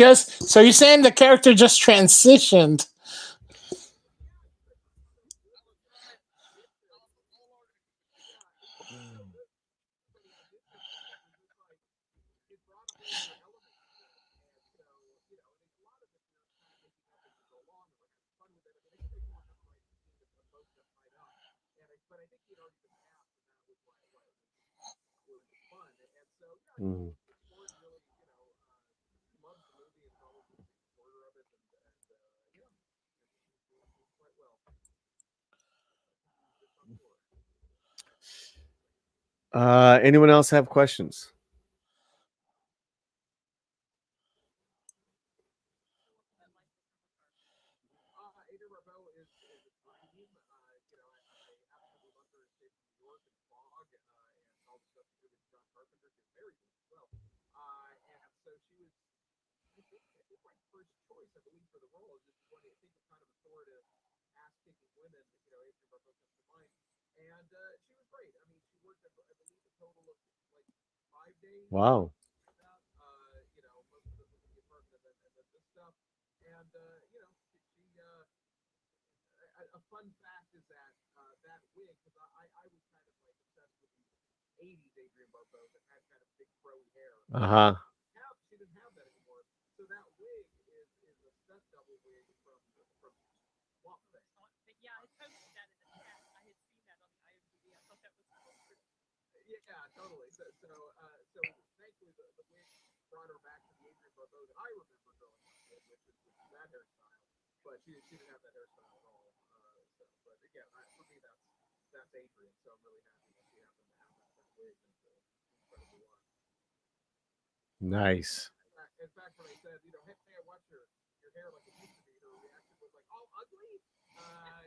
So you're saying the character just transitioned. Mm. Anyone else have questions? came from New York and fog and all the stuff to do with John Carpenter. She was married to him as well. And so she was, I think my first choice, I believe, for the role. Just when you think of kind of authoritative, ass-kicking women, Adrienne Barbeau comes to mind. And she was great. I mean, she worked, I believe, a total of like 5 days. Wow. Most of it was in the apartment and then this stuff. And a fun fact is that that wig, because I was kind of like obsessed with the 80s Adrienne Barbeau that had kind of big curly hair. She didn't have that anymore. So that wig is a stunt double wig from Swamp Thing. Yeah, I posted that in the chat. I had seen that on the IMDb. I thought that was cool. Yeah, totally. So thankfully the wig brought her back to the Adrienne Barbeau that I remember growing up with, which is that hairstyle. But she didn't have that hairstyle at all. But again, for me that's Adrienne. So I'm really happy that she happened to have that wig. It's incredible one. Nice. In fact, when I said, hey, I watched your hair like it used to be, her reaction was like, "Oh, ugly." I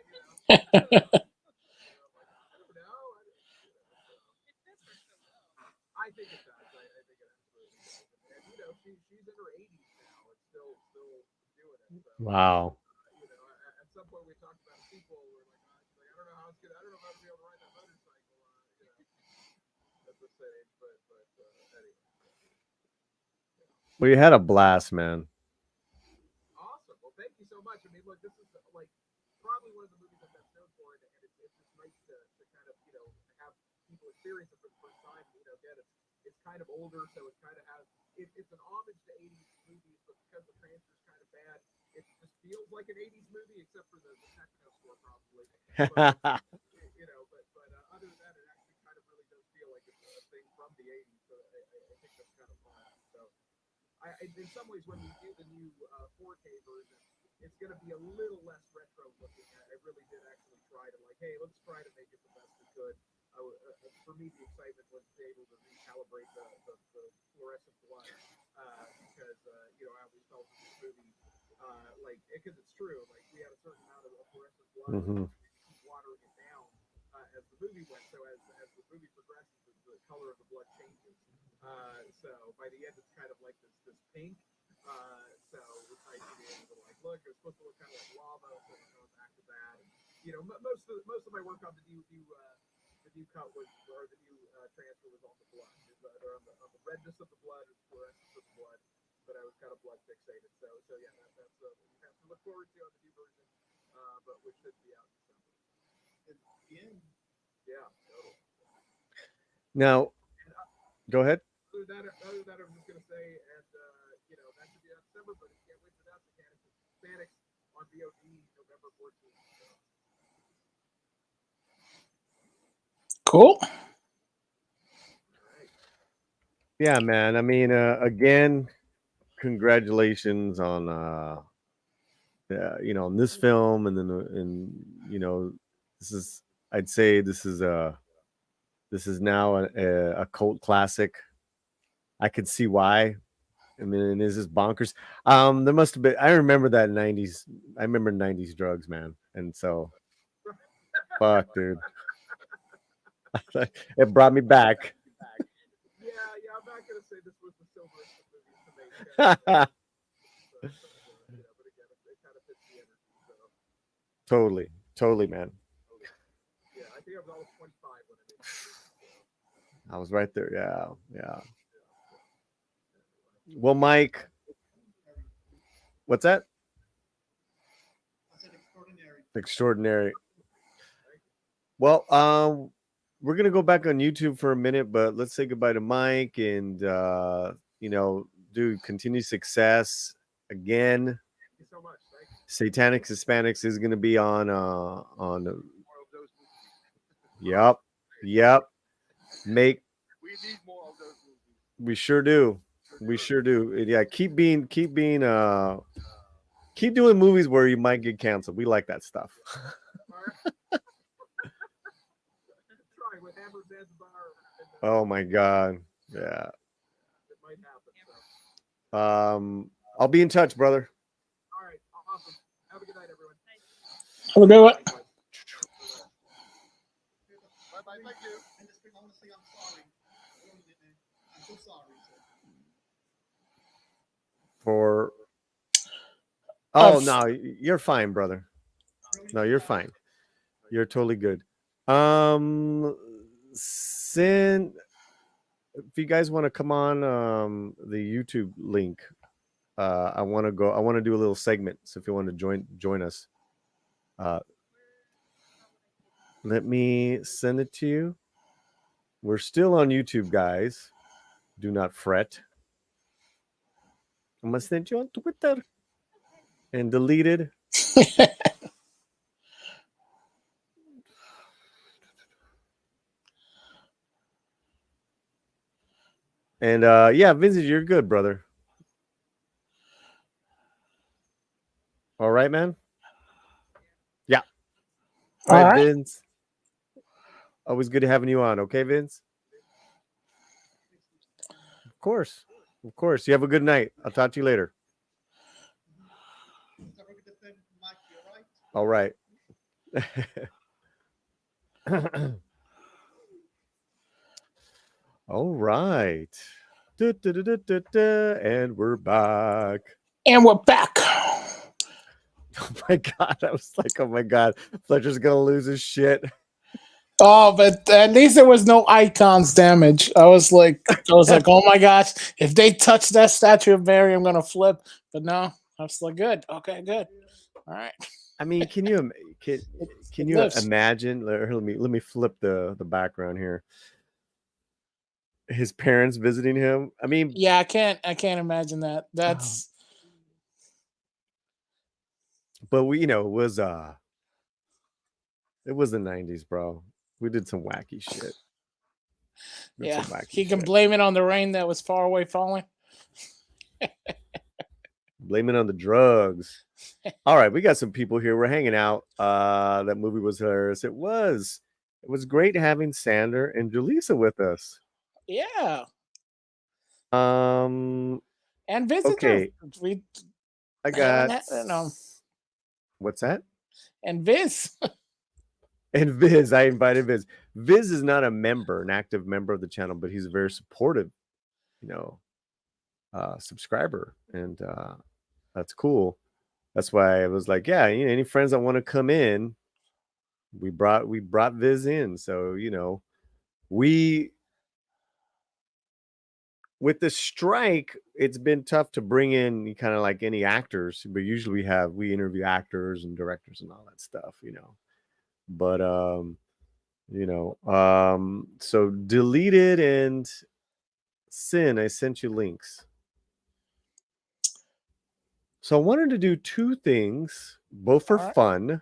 don't know. I think it does. I think it absolutely does. And she's in her 80s now and still doing it. So, wow. At some point we talked about a sequel. We're like, I don't know how it's gonna. I don't know how to be able to ride that motorcycle. At this age, but anyway. Well, you had a blast, man. Awesome. Well, thank you so much. I mean, look, this is like probably one of the movies I'm best known for, and it's just nice to kind of have people experience it for the first time. Again, it's kind of older, so it kind of has it's an homage to 80s movies, but because the transfer's kind of bad, it just feels like an 80s movie, except for the techno score probably. But, but other than that, it actually kind of really does feel like it's a thing from the 80s. So I think that's kind of fun. So. In some ways, when we do the new 4K version, it's going to be a little less retro looking. I really did actually try to hey, let's try to make it the best we could. For me, the excitement was to be able to recalibrate the fluorescent blood because I always felt in this movie because it's true. Like we had a certain amount of fluorescent blood, keep watering it down as the movie went. So as the movie progresses, the color of the blood changes. So by the end, it's kind of like this pink. So it's nice to be able to look. It's supposed to look kind of like lava, so we're going back to that. And most of my work on the new cut was, or the new transfer was on the blood, on the redness of the blood, and fluorescence of the blood. But I was kind of blood fixated. So yeah, that's what you have to look forward to on the new version, but which should be out in December. Yeah, totally. Now, go ahead. Other than that, I was just going to say, and that should be out in December, but if you can't wait for that, Hispanics on VOD November 14th. Cool. Right. Yeah, man. I mean, again, congratulations on on this film, and then this is, I'd say this is now a cult classic. I could see why. I mean, is this bonkers? There must have been. I remember that 90s. I remember 90s drugs, man, and so fuck, dude. It brought me back. Yeah, I'm not gonna say this was the silverest of movies to make. But again, it kind of fits the energy. So. Totally, man. Yeah, I think I was almost 25 when I made this movie. So. I was right there. Yeah. Well, Mike, what's that? Extraordinary. Well, we're gonna go back on YouTube for a minute, but let's say goodbye to Mike and dude, continue success again. Thank you so much. Thank you. Satanic Hispanics is gonna be on. Yep. We need more of those movies. We sure do. Yeah, keep doing movies where you might get canceled. We like that stuff. Try with Hammer Zanzibar. Oh my God. Yeah. It might happen. So. I'll be in touch, brother. All right. Awesome. Have a good night, everyone. Have a good one. Bye-bye. For Uh, oh no, you're fine, brother. No, you're fine. You're totally good. Sin, if you guys want to come on the YouTube link, I want to go. I want to do a little segment. So if you want to join us, let me send it to you. We're still on YouTube, guys. Do not fret. I'm gonna send you on Twitter and deleted. And yeah, Vincent, you're good, brother. All right, man. Yeah. All right, Vince. Always good having you on. Okay, Vince. Of course. Of course. You have a good night. I'll talk to you later. All right. All right. And we're back. And we're back. Oh my God. I was like, oh my God. Fletcher's going to lose his shit. Oh, but at least there was no icons damage. I was like, oh my gosh, if they touch that statue of Mary, I'm gonna flip. But no, I was like, good, okay, good, all right. I mean, can you imagine? Let me flip the background here. His parents visiting him. I mean, yeah, I can't imagine that. That's. But it was the 90s, bro. We did some wacky shit. Yeah, he can blame it on the rain that was far away falling. Blame it on the drugs. All right, we got some people here. We're hanging out. That movie was hilarious. It was great having Sander and Julissa with us. Yeah. And visitor. Okay. I got. No. What's that? And Viz. And Viz, I invited Viz. Viz is not an active member of the channel, but he's a very supportive, subscriber, and that's cool. That's why I was like, yeah, any friends that want to come in, we brought Viz in. So we with the strike, it's been tough to bring in kind of like any actors, but usually we interview actors and directors and all that stuff, But so deleted and Sin, I sent you links. So I wanted to do two things, both for fun.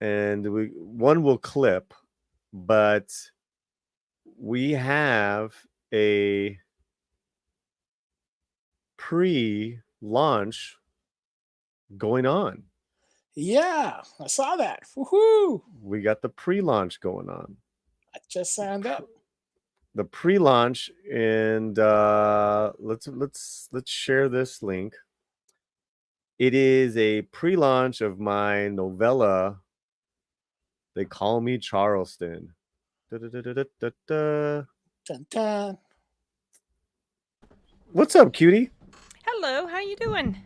And one will clip, but we have a pre-launch going on. Yeah, I saw that. Woohoo! We got the pre-launch going on. I just signed up. The pre-launch, and let's share this link. It is a pre-launch of my novella. They Call Me Charleston. Dun, dun. What's up, cutie? Hello, how you doing?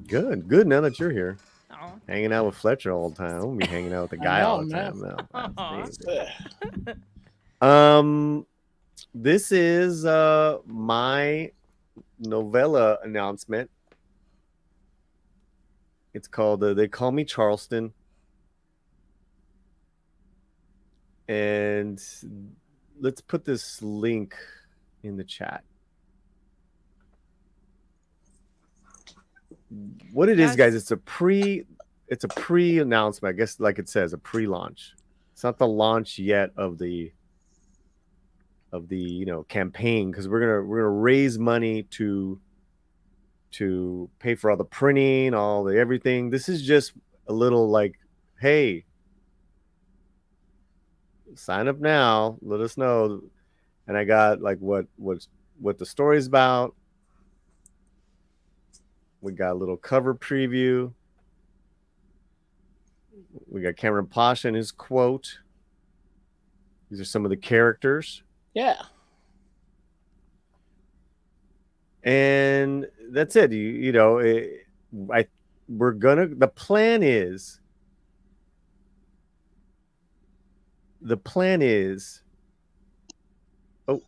Good. Now that you're here, oh. Hanging out with Fletcher all the time. I'm gonna be hanging out with the guy all the time now. This is my novella announcement. It's called They Call Me Charleston. And let's put this link in the chat. What it is, guys, it's a pre-announcement. I guess, like it says, a pre-launch. It's not the launch yet of the campaign, because we're gonna raise money to pay for all the printing, all the everything. This is just a little like, hey, sign up now, let us know. And I got like what the story's about. We got a little cover preview. We got Cameron Pasha and his quote. These are some of the characters. Yeah. And that's it. You know, the plan is oh,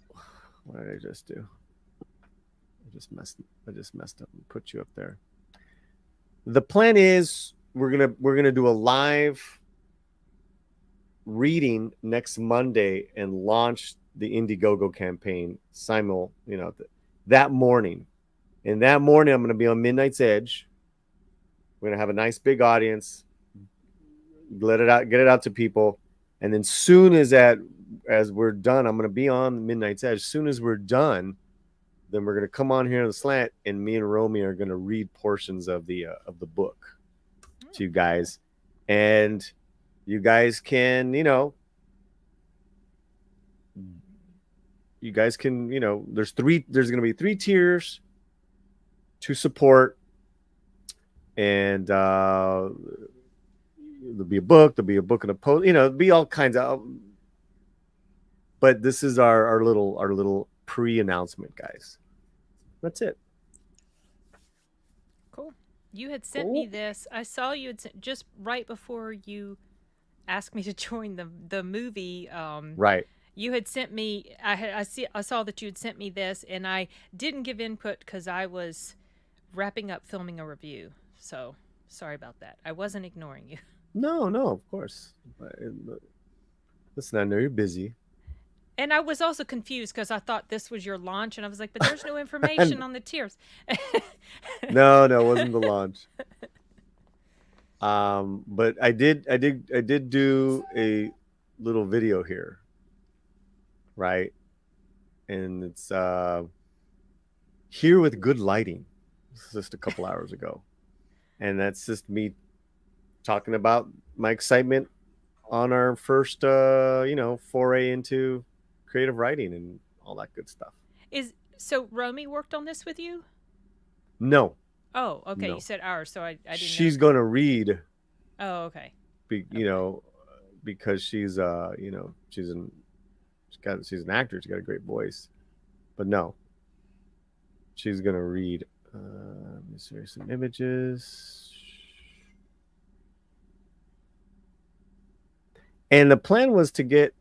what did I just do? I just messed up and put you up there. The plan is we're gonna do a live reading next Monday and launch the Indiegogo campaign that morning. And that morning, I'm going to be on Midnight's Edge. We're going to have a nice big audience. Get it out to people. And then soon as we're done, I'm going to be on Midnight's Edge. As soon as we're done, then we're going to come on here on the slant, and me and Romy are going to read portions of the book to you guys. And you guys can, there's going to be 3 tiers to support, and there'll be a book and a post, it'll be all kinds of, but this is our little pre-announcement, guys. That's it. Cool. You had sent me this. I saw you had just right before you asked me to join the movie. Right. You had sent me. I saw that you had sent me this, and I didn't give input because I was wrapping up filming a review. So sorry about that. I wasn't ignoring you. No, of course. Listen, I know you're busy. And I was also confused because I thought this was your launch, and I was like, but there's no information on the tiers. No, it wasn't the launch. But I did do a little video here, right? And it's here with good lighting. This is just a couple hours ago, and that's just me talking about my excitement on our first, foray into creative writing and all that good stuff. So Romy worked on this with you? No. Oh, okay. No. You said ours, so I didn't. She's going to read. Oh, okay. Because she's she's an actor. She's got a great voice, but no, she's going to read. Let me see some images. And the plan was to get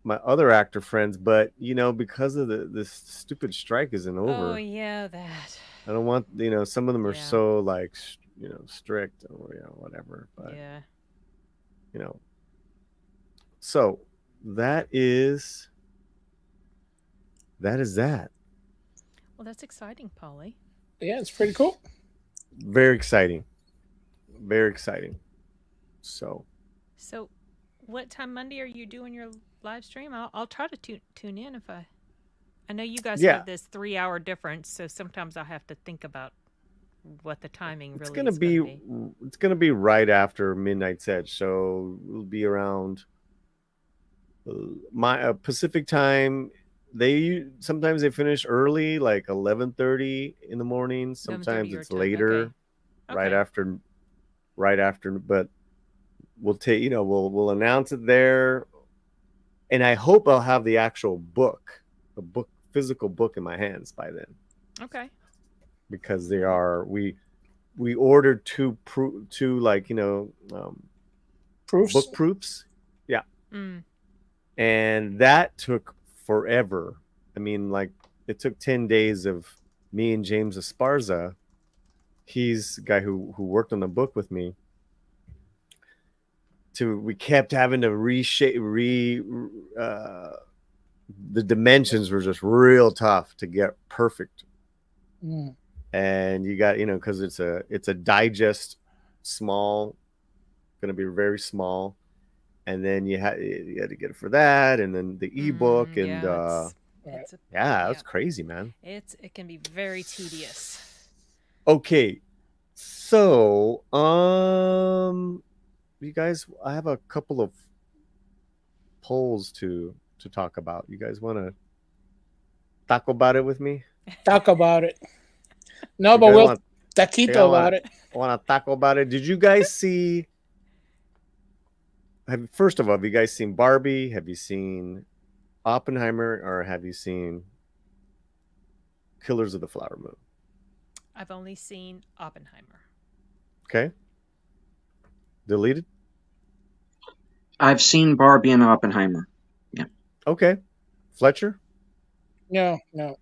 my other actor friends, but because of this stupid strike isn't over. Oh yeah, that. I don't want some of them are so like strict or whatever. But so that is that. Well, that's exciting, Polly. Yeah, it's pretty cool. Very exciting. Very exciting. So what time Monday are you doing your live stream? I'll try to tune in if I know you guys have this 3-hour difference, so sometimes I have to think about what the timing really is going to be. It's going to be right after Midnight's Edge, so it'll be around my Pacific time. Sometimes they finish early, like 11:30 in the morning. Sometimes it's later, right after. But we'll take, we'll announce it there, and I hope I'll have the actual physical book in my hands by then. Okay. Because they are we ordered two like proofs. Book proofs, yeah. Mm. And that took forever. I mean, like it took 10 days of me and James Esparza. He's the guy who worked on the book with me. We kept having to reshape the dimensions were just real tough to get perfect. Mm. And you got because it's a digest, small, going to be very small, and then you had to get it for that, and then the ebook, and it's crazy, man. It can be very tedious. Okay, so you guys, I have a couple of polls to talk about. You guys want to talk about it with me? Talk about it. No, but we'll taquito about it. Want to talk about it? Did you guys see First of all, have you guys seen Barbie? Have you seen Oppenheimer, or have you seen Killers of the Flower Moon? I've only seen Oppenheimer. Okay. Deleted? I've seen Barbie and Oppenheimer. Yeah. Okay. Fletcher? No. None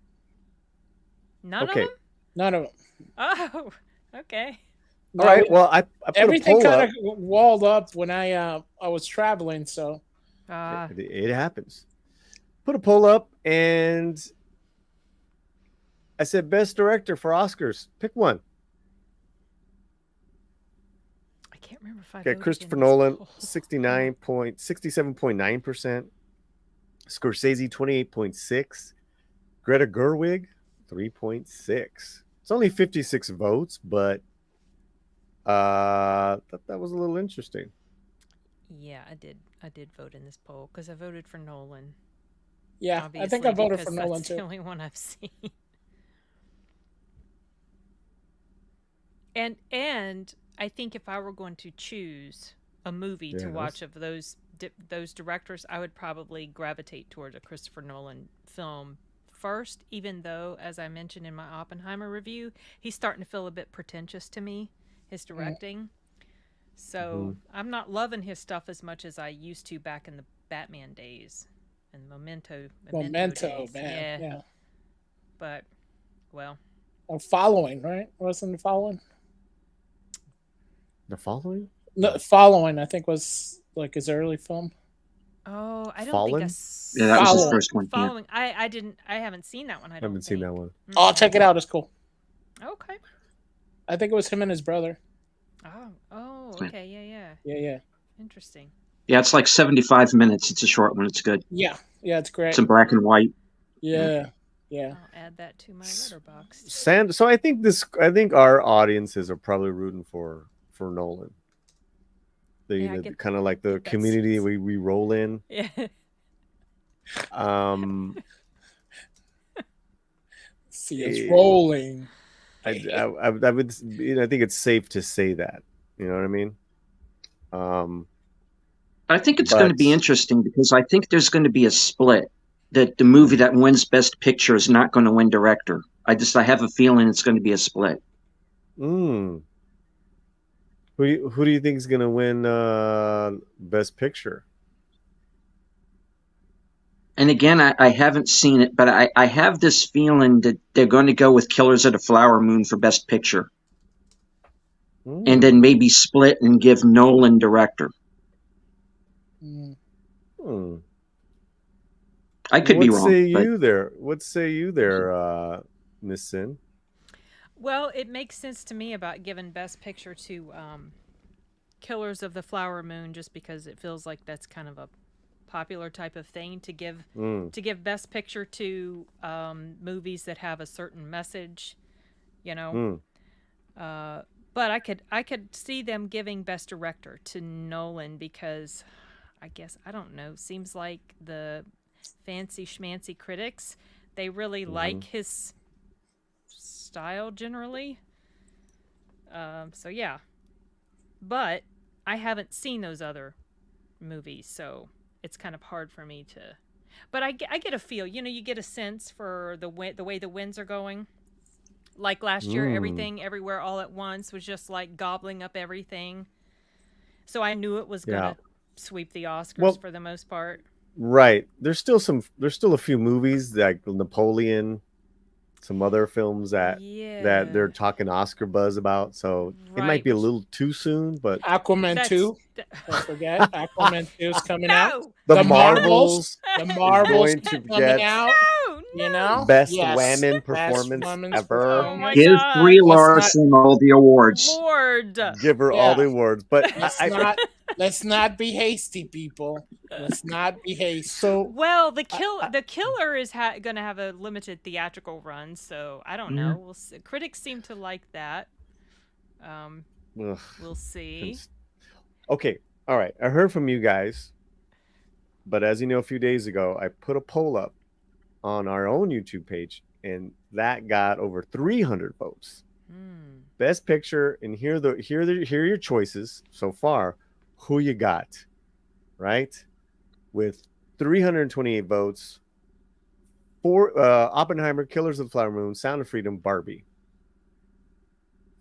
Okay. of them? None of them. Oh, okay. No, All right. Well, I put everything a poll kind up. of walled up when I was traveling. So It happens. Put a poll up, and I said best director for Oscars. Pick one. I can't remember if I Okay, voted Christopher in this Nolan, poll. 67.9%. Scorsese, 28.6%. Greta Gerwig, 3.6%. It's only 56 votes, but thought that was a little interesting. Yeah, I did vote in this poll because I voted for Nolan. yeah, Obviously, I think I voted for because Nolan that's the too. only one I've seen. And I think if I were going to choose a movie to watch of those directors, I would probably gravitate towards a Christopher Nolan film first, even though, as I mentioned in my Oppenheimer review, he's starting to feel a bit pretentious to me, his directing. So I'm not loving his stuff as much as I used to back in the Batman days and Memento days. Man. Yeah. But, well. Following, right? Wasn't the Following? The Following? No, Following, I think, was like his early film. Oh, I don't Fallen? think Yeah, that was his first one. Following. Yeah. I haven't seen that one. I haven't seen that one. Oh, check it out. It's cool. Okay. I think it was him and his brother. Oh, okay. Yeah. Interesting. Yeah, it's like 75 minutes. It's a short one. It's good. Yeah, it's great. It's in black and white. Yeah. I'll add that to my letterbox. So I think our audiences are probably rooting for Nolan. Kind of like the community we roll in. Yeah. See us rolling. I would, I think it's safe to say that. You know what I mean? I think it's going to be interesting because I think there's going to be a split that the movie that wins Best Picture is not going to win Director. I have a feeling it's going to be a split. Who do you think is going to win Best Picture? And again, I haven't seen it, but I have this feeling that they're going to go with Killers of the Flower Moon for Best Picture. And then maybe split and give Nolan Director. I could be wrong. What say you there, Miss Sin? Well, it makes sense to me about giving Best Picture to Killers of the Flower Moon, just because it feels like that's kind of a popular type of thing to give Best Picture to movies that have a certain message, you know. But I could see them giving Best Director to Nolan because I guess, I don't know, seems like the fancy schmancy critics, they really like his style generally. So yeah. But I haven't seen those other movies, so it's kind of hard for me to. But I get a feel, you get a sense for the way the winds are going. Like last year, Everything, Everywhere, All at Once was just like gobbling up everything. So I knew it was going to sweep the Oscars for the most part. Right. There's still a few movies like Napoleon, some other films that they're talking Oscar buzz about. So it might be a little too soon, but Aquaman 2. Don't forget, Aquaman 2 is coming out. The Marvels. The Marvels coming out. You know, best women performance ever. Oh Give Brie Larson all the awards. Lord, give her all the awards. But let's not be hasty, people. Let's not be hasty. So the killer is going to have a limited theatrical run, so I don't know. We'll see. Critics seem to like that. We'll see. Okay, all right. I heard from you guys, but as you know, a few days ago, I put a poll up on our own YouTube page, and that got over 300 votes. Best Picture, and here are your choices so far. Who you got? right? With 328 votes. For Oppenheimer, Killers of the Flower Moon, Sound of Freedom, Barbie.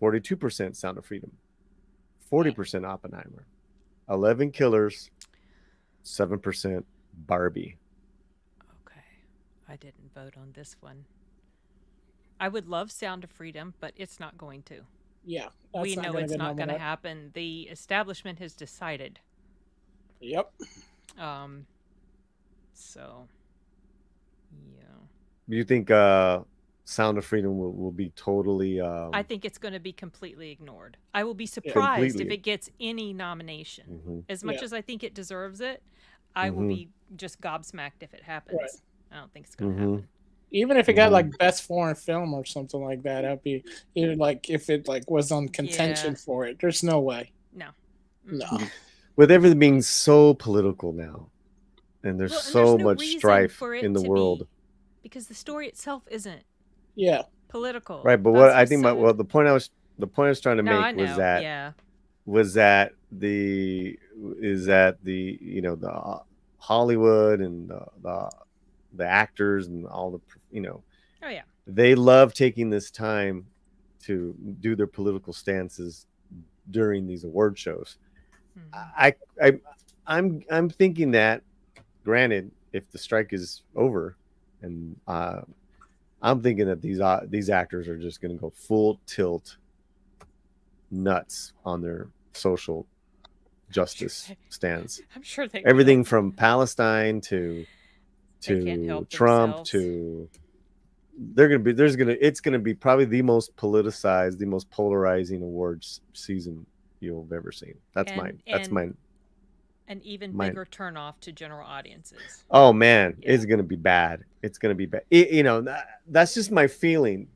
42% Sound of Freedom. 40% Oppenheimer. 11 Killers. 7% Barbie. Okay. I didn't vote on this one. I would love Sound of Freedom, but it's not going to. Yeah. We know it's not going to happen. The establishment has decided. Yep. So, yeah. Do you think Sound of Freedom will be totally... I think it's going to be completely ignored. I will be surprised if it gets any nomination. As much as I think it deserves it, I will be just gobsmacked if it happens. Right. I don't think it's going to happen. Even if it got like best foreign film or something like that, I'd be even like if it like was on contention for it. There's no way. No. With everything being so political now, and there's so much strife in the world, because the story itself isn't. Yeah. Political. Right, but what I think about the point I was trying to make was that the Hollywood and the actors and all the they love taking this time to do their political stances during these award shows. I'm thinking that, granted, if the strike is over, and I'm thinking that these actors are just going to go full tilt nuts on their social justice stance. I'm sure they everything will. From Palestine to Trump to it's gonna be probably the most politicized, the most polarizing awards season you've ever seen. That's mine. An even bigger turnoff to general audiences. Oh man, it's gonna be bad. It's gonna be bad. That's just my feeling.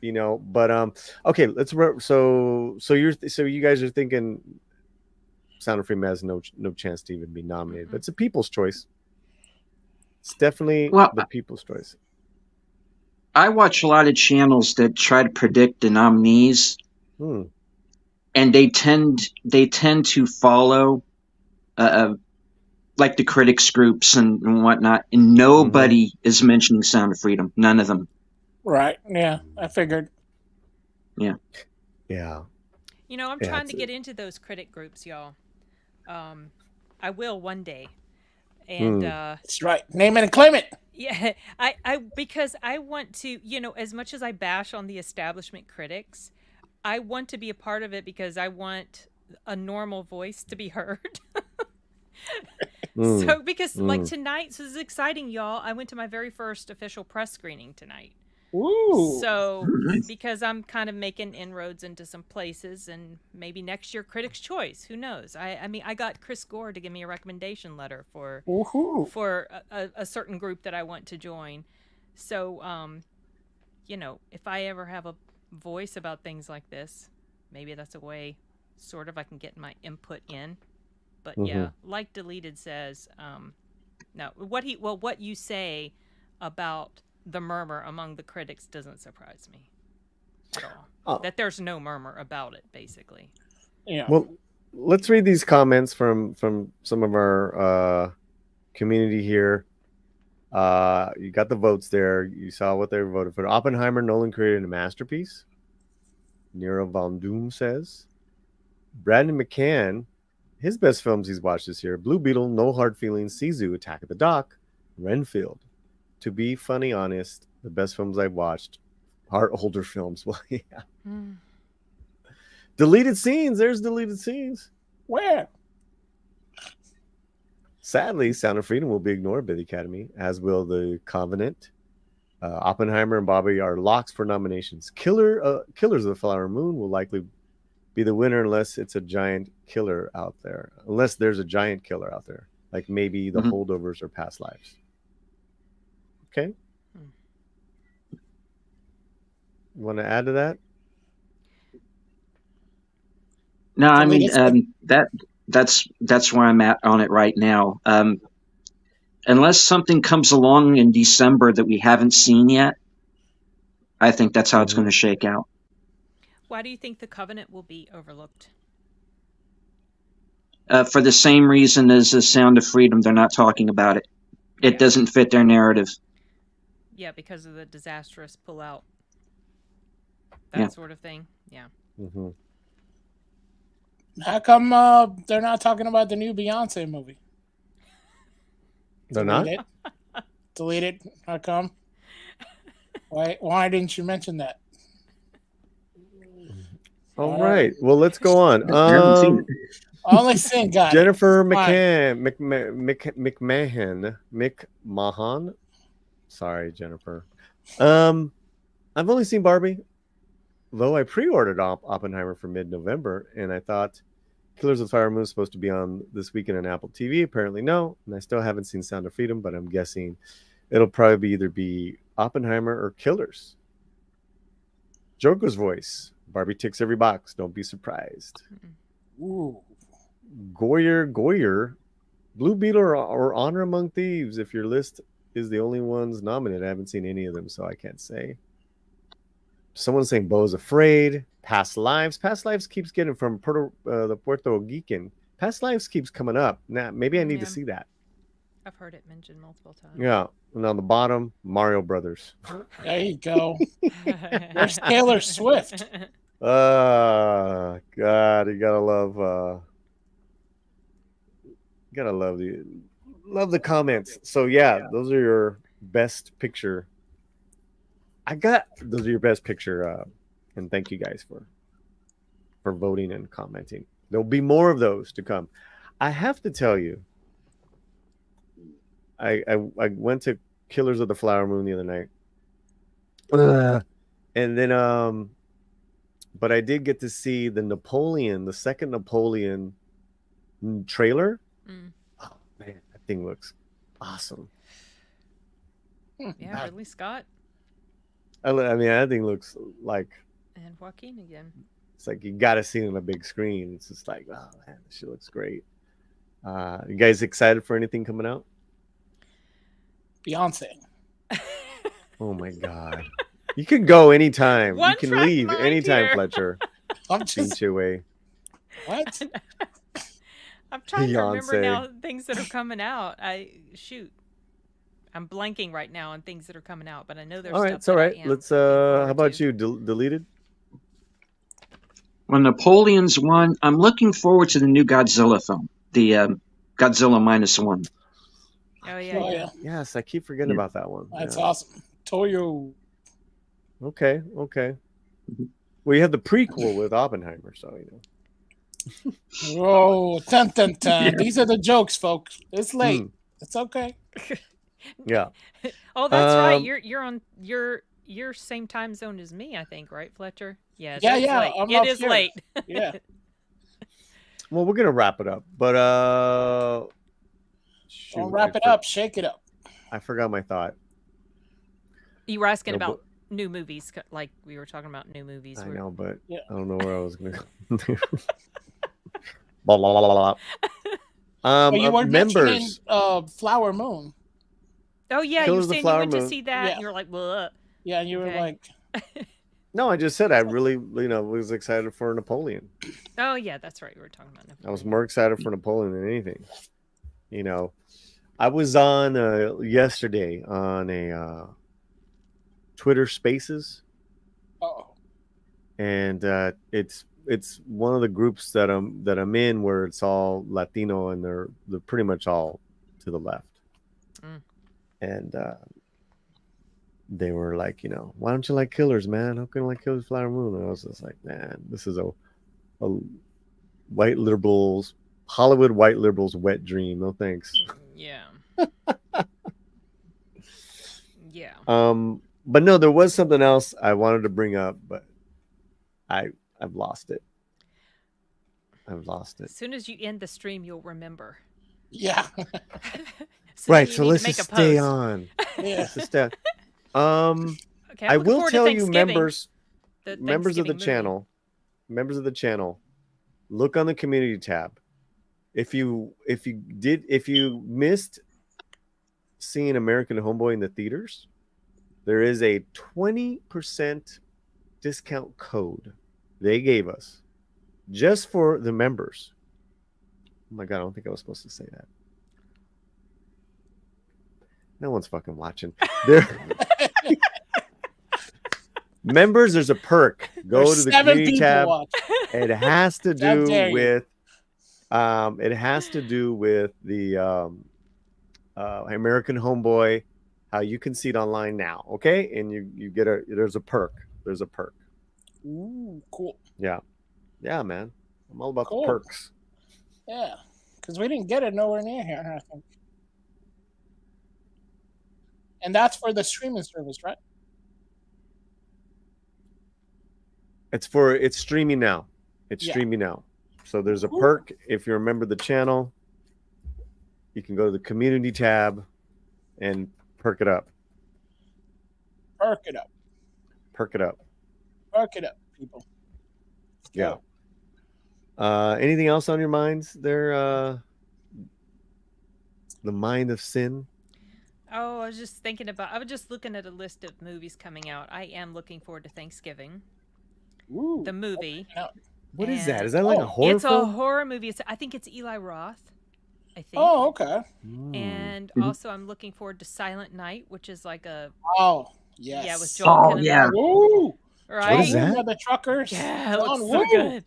But okay, let's. So you guys are thinking Sound of Freedom has no chance to even be nominated, but it's a people's choice. It's definitely the people's choice. I watch a lot of channels that try to predict the nominees, and they tend to follow, like the critics groups and whatnot. And nobody is mentioning Sound of Freedom. None of them. Right. Yeah, I figured. Yeah. Yeah. I'm trying to get into those critic groups, y'all. I will one day. And that's right. Name it and claim it. Yeah, because I want to, as much as I bash on the establishment critics, I want to be a part of it because I want a normal voice to be heard. So because like tonight, so this is exciting, y'all. I went to my very first official press screening tonight. Ooh. So because I'm kind of making inroads into some places, and maybe next year Critics' Choice, who knows? I mean, I got Chris Gore to give me a recommendation letter for a certain group that I want to join. So if I ever have a voice about things like this, maybe that's a way sort of I can get my input in. But yeah, like Deleted says, no, what you say about the murmur among the critics doesn't surprise me at all. That there's no murmur about it, basically. Yeah. Well, let's read these comments from some of our community here. You got the votes there. You saw what they voted for. Oppenheimer, Nolan created a masterpiece. Nero Von Doom says. Brandon McCann, his best films he's watched this year: Blue Beetle, No Hard Feelings, Sisu, Attack of the Dock, Renfield. To be funny, honest, the best films I've watched are older films. Well, yeah. Deleted scenes. There's deleted scenes. Where? Sadly, Sound of Freedom will be ignored by the Academy, as will the Convent. Oppenheimer and Barbie are locks for nominations. Killers of the Flower Moon will likely be the winner unless it's a giant killer out there. Unless there's a giant killer out there, like maybe the Holdovers or Past Lives. Okay. You want to add to that? No, I mean that's where I'm at on it right now. Unless something comes along in December that we haven't seen yet, I think that's how it's going to shake out. Why do you think the Covenant will be overlooked? for the same reason as the Sound of Freedom. They're not talking about it. It doesn't fit their narrative. Yeah, because of the disastrous pullout. That sort of thing. Yeah. Mm-hmm. How come they're not talking about the new Beyonce movie? They're not? Delete it. How come? Why didn't you mention that? All right. Well, let's go on. Only Sin got Jennifer it. McMahon. Sorry, Jennifer. I've only seen Barbie, though I pre-ordered Oppenheimer for mid-November, and I thought Killers of the Flower Moon is supposed to be on this weekend on Apple TV. Apparently, no. And I still haven't seen Sound of Freedom, but I'm guessing it'll probably either be Oppenheimer or Killers. Joker's voice. Barbie ticks every box. Don't be surprised. Ooh. Goyer. Blue Beetle or Honor Among Thieves. If your list is the only ones nominated, I haven't seen any of them, so I can't say. Someone's saying Bo's Afraid. Past Lives. Past Lives keeps getting from the Puerto Rican. Past Lives keeps coming up. Now, maybe I need to see that. I've heard it mentioned multiple times. Yeah. And on the bottom, Mario Brothers. There you go. There's Taylor Swift. God, you gotta love the comments. So yeah, those are your best picture. Those are your best picture, and thank you guys for voting and commenting. There'll be more of those to come. I have to tell you, I went to Killers of the Flower Moon the other night, and then but I did get to see the second Napoleon trailer. Oh man, that thing looks awesome. Yeah, Ridley Scott. I mean, that thing looks like. And Joaquin again. It's like you got to see it on a big screen. It's just like, oh man, this shit looks great. You guys excited for anything coming out? Beyonce. Oh my god. You can go anytime. One you can track leave mind anytime, here. Fletcher. I'm just Beat your way. What? I'm trying to remember Beyonce. now things that are coming out. I'm blanking right now on things that are coming out, but I know there's All right, stuff it's all that right. I am Let's looking how forward about to. you? Deleted? When Napoleon's one, I'm looking forward to the new Godzilla film, the Godzilla -1. Oh yeah. Yes, I keep forgetting about that one. That's Yeah. awesome. Toyo. Okay. Well, you have the prequel with Oppenheimer, so you know. Oh, dun, dun, dun. These are the jokes, folks. It's late. It's okay. Yeah. Oh, that's right. You're on your same time zone as me, I think, right, Fletcher? Yeah. Yeah, it's late. I'm It up is here. late. Yeah. Well, we're gonna wrap it up, but Don't wrap it up. Shake it up. I forgot my thought. You were asking about new movies, like we were talking about new movies. I know, but Yeah. I don't know where I was gonna go. Blah, blah, blah, blah, blah. But you weren't members. mentioning Flower Moon. Oh yeah, Killers you of the said you Flower went to Moon. see that, Yeah. and you were like, "Well." Yeah, and you were like, No, I just said I really, was excited for Napoleon. "Oh yeah, that's right." We were talking about Napoleon. I was more excited for Napoleon than anything. I was on yesterday on a Twitter Spaces, and it's one of the groups that I'm in where it's all Latino, and they're pretty much all to the left. And they were like, why don't you like Killers, man? How can you like Killers Flower Moon? And I was just like, man, this is a white liberals, Hollywood white liberals wet dream. No thanks. Yeah. Yeah. But no, there was something else I wanted to bring up, but I've lost it. As soon as you end the stream, you'll remember. Yeah. Right. So let's just stay on. Yeah. Let's just stay on. Okay, I will tell you, members the of the channel, look on the community tab. If you missed seeing American Homeboy in the theaters, there is a 20% discount code they gave us just for the members. Oh my god, I don't think I was supposed to say that. No one's fucking watching. There, members, there's a perk. Go There's to the 7 community people tab. watching. It has to How do dare you. with the American Homeboy, how you can see it online now. Okay, and you get there's a perk. There's a perk. Ooh, cool. Yeah, man. I'm all about Cool. the perks. Yeah, because we didn't get it nowhere near here, I think. And that's for the streaming service, right? It's streaming now. It's Yeah. streaming now. So there's a perk. If you remember the channel, you can go to the community tab and perk it up. Perk it up. Perk it up. Perk it up, people. Yeah. Anything else on your minds there? The Mind of Sin. Oh, I was just looking at a list of movies coming out. I am looking forward to Thanksgiving. Ooh, the movie. What is that? Is that like a horror It's film? a horror movie. I think it's Eli Roth. I think. Oh, okay. And also, I'm looking forward to Silent Night, which is like a. Oh, yes. Yeah, with Joel Kinnaman. Yeah. Ooh. Right? What is that? The truckers. Yeah, it looks so good.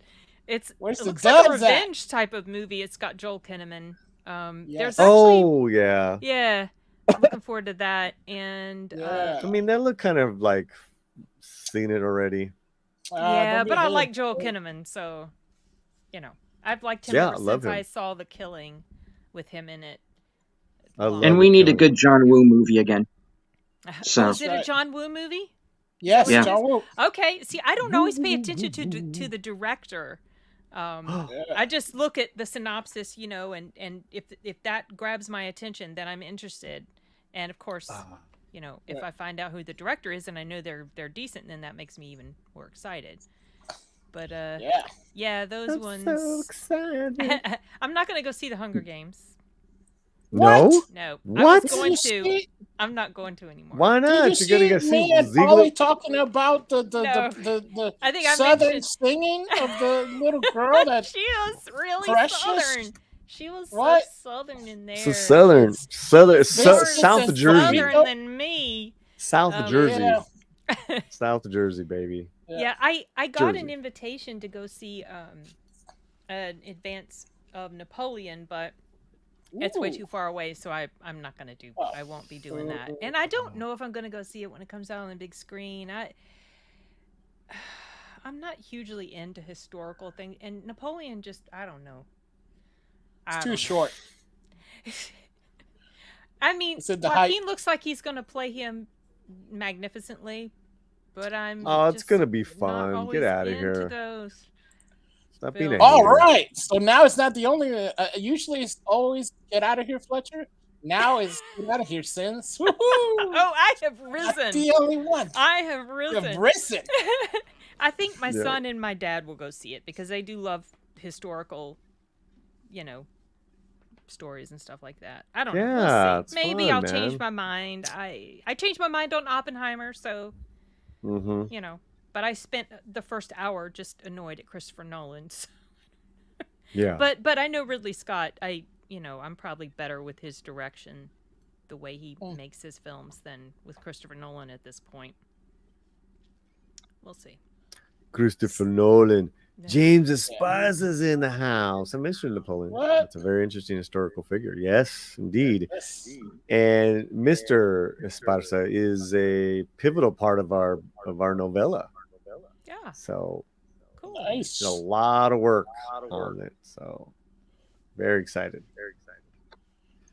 It Where's the looks like a doves at? revenge type of movie. It's got Joel Kinnaman. Yes. There's actually. Oh yeah. Yeah, I'm looking forward to that. And Yeah. I mean, that looked kind of like seen it already. yeah, don't be but I hating. like Joel Kinnaman, so I've liked him Yeah, ever I love since I him. saw The Killing with him in it. I love And we The need a Killing. good John Woo movie again. So Is it a John Woo movie? Yes, Yeah. John Woo. Okay. See, I don't always pay attention to the director. I just look at the synopsis, and if that grabs my attention, then I'm interested. And of course, if I find out who the director is and I know they're decent, then that makes me even more excited. But yeah, those I'm ones. so excited. I'm not gonna go see The Hunger Games. No. No. What? I was going You to. see- I'm not going to anymore. Why Did not? you You're gonna see go see me and Ziegler. Polly talking about the I think I southern mentioned- singing of the little girl that She was really Precious? southern. She was What? so southern in there. So southern, Biscuits South and Jersey, Southern than me. South Jersey, yeah. South Jersey, baby. Yeah, I got an Jersey. invitation to go see an advance of Napoleon, but it's way Ooh. too far away, so I'm not gonna do. Oh. I won't be doing that, and I don't know if I'm gonna go see it when it comes out on the big screen. I'm not hugely into historical things, and Napoleon I don't know. It's too short. I mean, It's at the height. Joaquin looks like he's gonna play him magnificently, but I'm. Oh, it's just gonna be not fun. always Get out of into here. those. Stop being a films. All hater. right. So now it's not the only. Usually it's always get out of here, Fletcher. Now it's get out of here, Sins. Woohoo! Oh, I have Not risen. the only one. I have risen. You've risen. I think my Yeah. son and my dad will go see it because they do love historical, stories and stuff like that. I don't know. Yeah, We'll it's see. Maybe fun, I'll change man. my mind. I changed my mind on Oppenheimer, so Mm-hmm. But I spent the first hour just annoyed at Christopher Nolan. Yeah. But I know Ridley Scott. I'm probably better with his direction, the way he makes his films, than with Christopher Nolan at this point. We'll see. Christopher Nolan. Yeah. James Esparza's in the house. I miss Napoleon. What? That's a very interesting historical figure. Yes, indeed. And Mr. Esparza is a pivotal part of our novella. Yeah. So Cool. Nice. did a lot of work on it. So very excited. Very excited.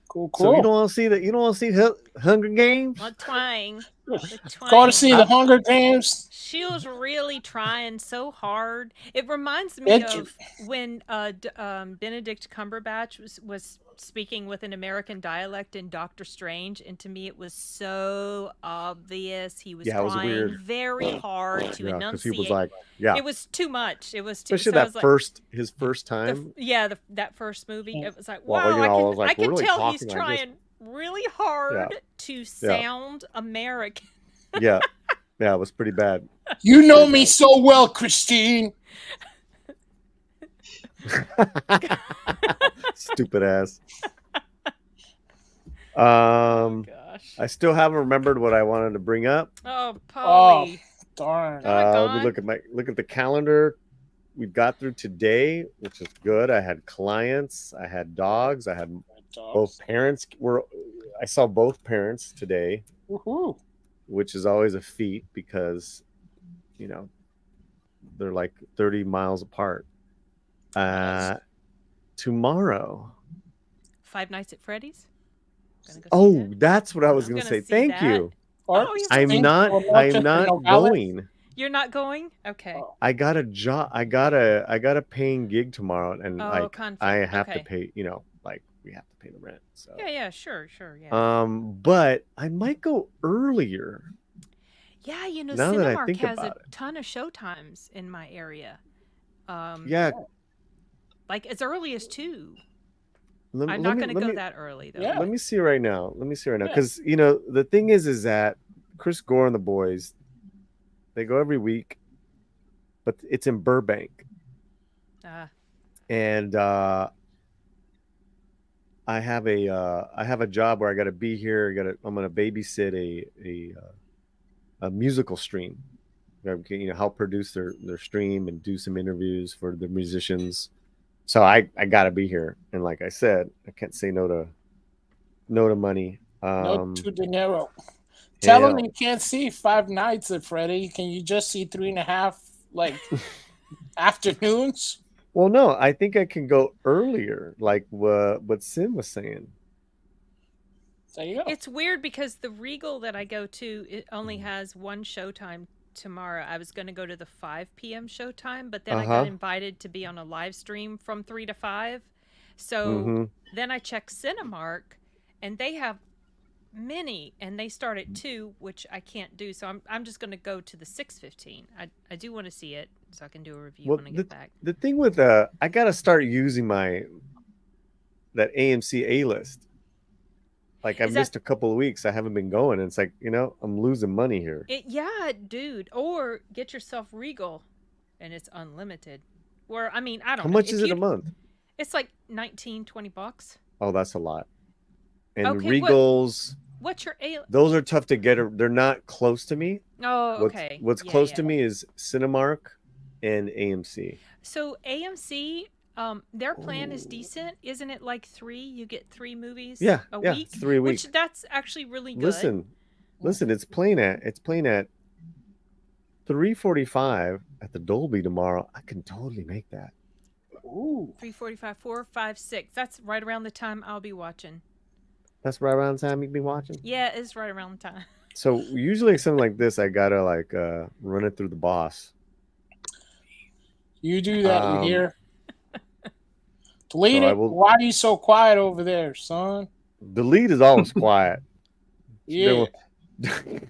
Cool. So you don't want to see that? You don't want to see Hunger Games? Well, Twang. The Go to see Twang. the Hunger Games. She was really trying so hard. It reminds me of when Benedict Cumberbatch was speaking with an American dialect in Doctor Strange, and to me it was so obvious. He was Yeah, it was trying weird. very hard to Yeah, because he enunciate. was like, yeah. It was too much. It was too. Especially so I that was like, his first time. that first movie. It was like, Well, wow, I was like, I can we're really tell he's talking like this. trying really hard to sound American. Yeah. Yeah, it was pretty bad. You know me so well, Christine. Stupid ass. Gosh. I still haven't remembered what I wanted to bring up. Oh, Polly. Darn. Let me look at the calendar. We got through today, which is good. I had clients, I had dogs, I had both parents I saw both parents today. Woohoo. Which is always a feat because, you know, they're like 30 miles apart. Tomorrow. 5 Nights at Freddy's? That's what I was going to say. Thank you. I'm not going. You're not going? Okay. I got a job. I got a paying gig tomorrow, and I have to pay. You know, like we have to pay the rent. So yeah, sure, yeah. But I might go earlier. Yeah, you know, now that I Cinemark think has about a ton of showtimes in my area. Yeah, like as early as 2. I'm not going to go that early though. Let me see right now. Because you know the thing is that Chris Gore and the boys, they go every week, but it's in Burbank. And I have a job where I got to be here. I'm going to babysit a musical stream. You know, help produce their stream and do some interviews for the musicians. So I got to be here. And like I said, I can't say no to money. No to dinero. Tell him you can't see 5 nights at Freddy. Can you just see 3.5 like afternoons? Well, no, I think I can go earlier, like what Sim was saying. There you go. It's weird because the Regal that I go to, it only has one showtime tomorrow. I was going to go to the 5 p.m. showtime, but then I got invited to be on a live stream from 3 to 5. So then I checked Cinemark, and they have many, and they start at 2, which I can't do. So I'm just going to go to the 6:15. I do want to see it, so I can do a review when I get back. The thing with I got to start using that AMC A-list. Like I've missed a couple of weeks. I haven't been going. And it's like, you know, I'm losing money here. Yeah, dude. Or get yourself Regal, and it's unlimited. Or I mean, I don't know. How much is it a month? It's like $19-$20. Oh, that's a lot. And okay, Regals. What's your Those are tough to get. They're not close to me. Oh, okay. What's close to me is Cinemark and AMC. So AMC, their plan is decent, isn't it? Like 3, you get 3 movies a week. 3 weeks. Which that's actually really good. Listen, it's playing at 3:45 at the Dolby tomorrow. I can totally make that. Ooh. 3:45, 4, 5, 6. That's right around the time I'll be watching. That's right around the time you'll be watching? Yeah, it's right around the time. So usually something like this, I gotta run it through the boss. You do that, you hear? Delete it. Why are you so quiet over there, son? Delete is always quiet. Yeah.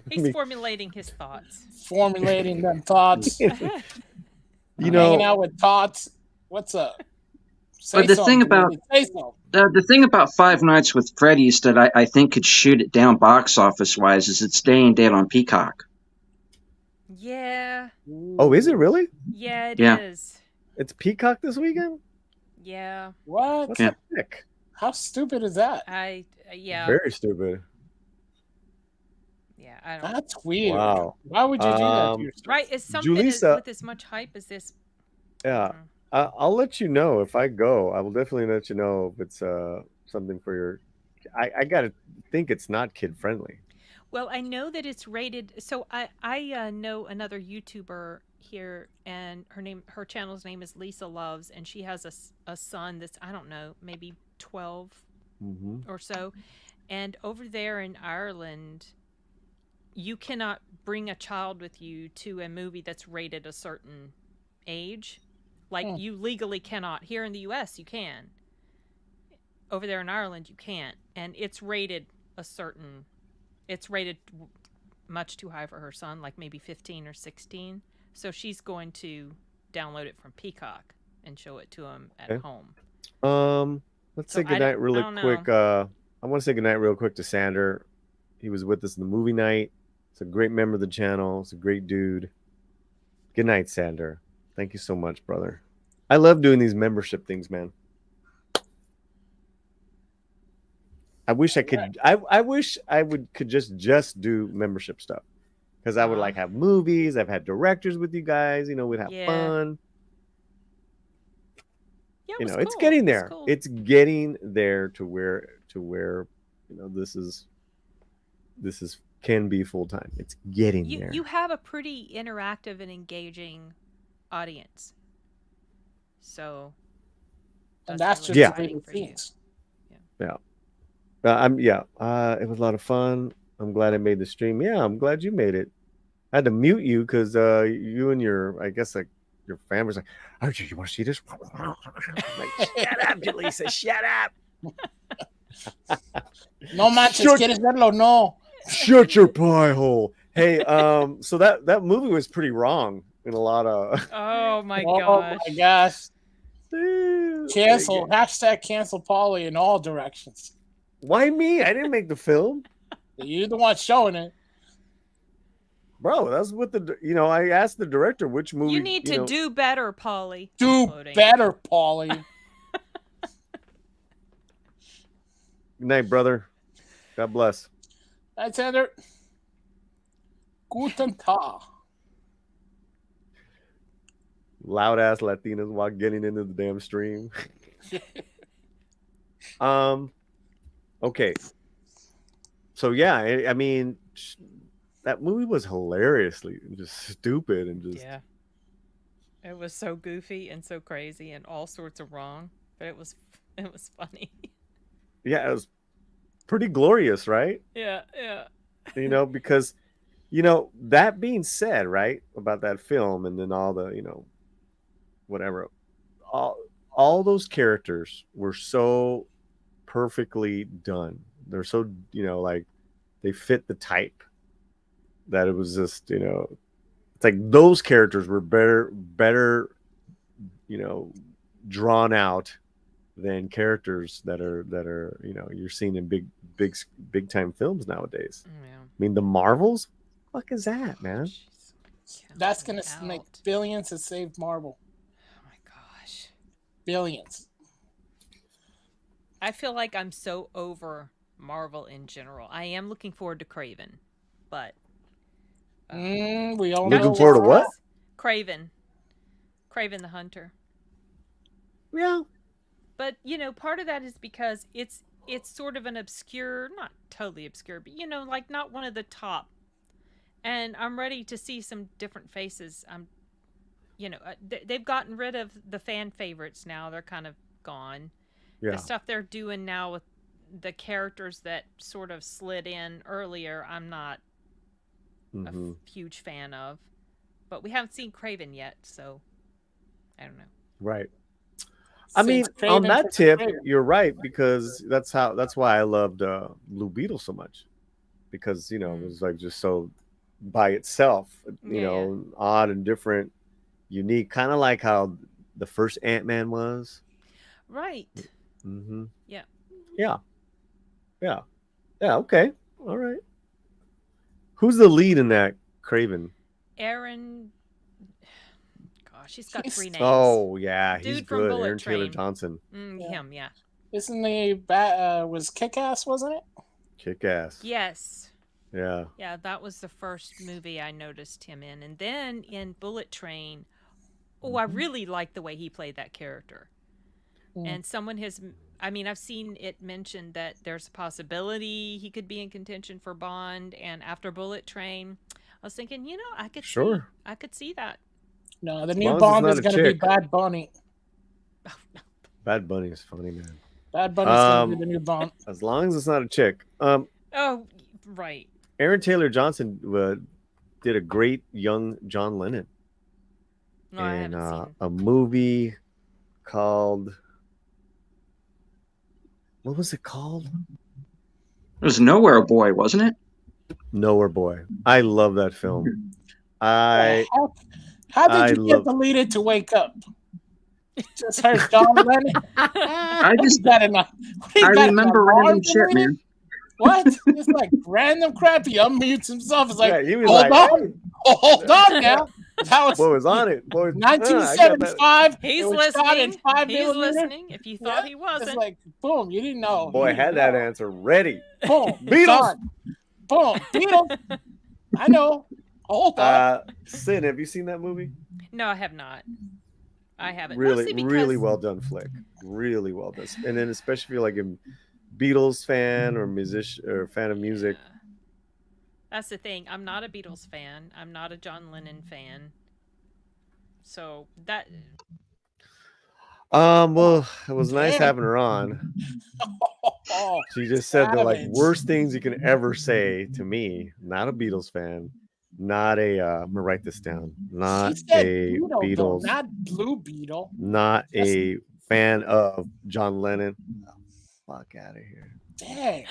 He's formulating his thoughts. Formulating them thoughts. Hanging out with thoughts. What's up? But the thing about 5 Nights with Freddy's that I think could shoot it down box office wise is it's staying dead on Peacock. Yeah. Oh, is it really? Yeah, it is. It's Peacock this weekend? Yeah. What? What's that pick? How stupid is that? Yeah. Very stupid. Yeah, I don't. That's weird. Wow. Why would you do that to yourself? Right? Is something with as much hype as this? Yeah. I'll let you know if I go. I will definitely let you know if it's something for your. I gotta think it's not kid friendly. Well, I know that it's rated. So I know another YouTuber here, and her channel's name is Lisa Loves, and she has a son that's, I don't know, maybe 12 or so, and over there in Ireland, you cannot bring a child with you to a movie that's rated a certain age. Like you legally cannot. Here in the US you can. Over there in Ireland you can't. And it's rated much too high for her son, like maybe 15 or 16. So she's going to download it from Peacock and show it to him at home. Let's say goodnight really quick. I want to say goodnight real quick to Sander. He was with us in the movie night. He's a great member of the channel. He's a great dude. Good night, Sander. Thank you so much, brother. I love doing these membership things, man. I wish I could. I wish I could just do membership stuff, because I would like have movies. I've had directors with you guys. We'd have fun. Yeah, it's getting there. Cool. It's getting there to where this is can be full time. It's getting there. You have a pretty interactive and engaging audience, so that's really just exciting for you. Yeah. It was a lot of fun. I'm glad I made the stream. Yeah, I'm glad you made it. I had to mute you because you and your family's like, oh, you want to see this? Like, shut up, Jaleesa, shut up. No manches, quieres verlo? No. Shut your pie hole. Hey, so that movie was pretty wrong in a lot of. Oh my gosh. Oh my gosh. Cancel. #cancel Paulie in all directions. Why me? I didn't make the film. You're the one showing it. Bro, that's what I asked the director which movie. You need to do better, Paulie. Do better, Paulie. Good night, brother. God bless. That's Ender. Guten Tag. Loud ass Latinos while getting into the damn stream. Okay. So yeah, I mean, that movie was hilariously just stupid and just it was so goofy and so crazy and all sorts of wrong, but it was funny. Yeah, it was pretty glorious, right? Yeah. Because that being said, right, about that film, and then all the whatever, all those characters were so perfectly done. They're so like they fit the type that it was just it's like those characters were better drawn out than characters that are you're seeing in big time films nowadays. Yeah. I mean, the Marvels, what the fuck is that, man? That's gonna make billions to save Marvel. Oh my gosh, billions. I feel like I'm so over Marvel in general. I am looking forward to Kraven, but we all looking forward to what? Kraven the Hunter. Yeah. But part of that is because it's sort of an obscure, not totally obscure, but like not one of the top. And I'm ready to see some different faces. They've gotten rid of the fan favorites now. They're kind of gone. Yeah. The stuff they're doing now with the characters that sort of slid in earlier, I'm not a huge fan of. But we haven't seen Kraven yet, so I don't know. Right. I mean, on that tip, you're right, because that's why I loved Blue Beetle so much, because it was like just so by itself, odd and different, unique, kind of like how the first Ant-Man was. Right. Mm-hmm. Yeah. Yeah. Okay. All right. Who's the lead in that Kraven? Aaron. She's got 3 names. Oh yeah, he's Dude good. Aaron Taylor Johnson. Him, yeah. Isn't he was Kick-Ass, wasn't it? Kick-Ass. Yes. Yeah. Yeah, that was the first movie I noticed him in, and then in Bullet Train. Oh, I really liked the way he played that character. And someone has, I've seen it mentioned that there's a possibility he could be in contention for Bond, and after Bullet Train, I was thinking, I could see that. No, the new Bond is going to be Bad Bunny. Bad Bunny is funny, man. Bad Bunny is going to be the new Bond. As long as it's not a chick. Oh, right. Aaron Taylor Johnson did a great young John Lennon. No, I haven't seen. A movie called... What was it called? It was Nowhere Boy, wasn't it? Nowhere Boy. I love that film. How did you get deleted to Wake Up? Just heard John Lennon. I remember random shit, man. What? It's like random crap. He unmutes himself. It's like, Yeah, he was hold like, on. Hold on now. That was What was on it? Boy, I got that. 1975. He's it was shot in listening. 5 He's millimeter. listening. If you thought he It's wasn't. like, boom, you didn't know. Boy, You had didn't that know. answer ready. Boom, Beatles. done. Boom, Beatles. I know. Hold on. Sin, have you seen that movie? No, I have not. I haven't. Really, Mostly because... really well done flick. Really well done. And then especially if you're like a Beatles fan or musician or fan of music. That's the thing. I'm not a Beatles fan. I'm not a John Lennon fan. So that... Well, it was nice having her on. She just said the like savage. worst things you can ever say to me. Not a Beatles fan. Not a I'm gonna write this down. Not a Beetle, though, Beatles. not Blue Beetle. Not a fan of John Lennon. Oh, fuck out of here. Dang.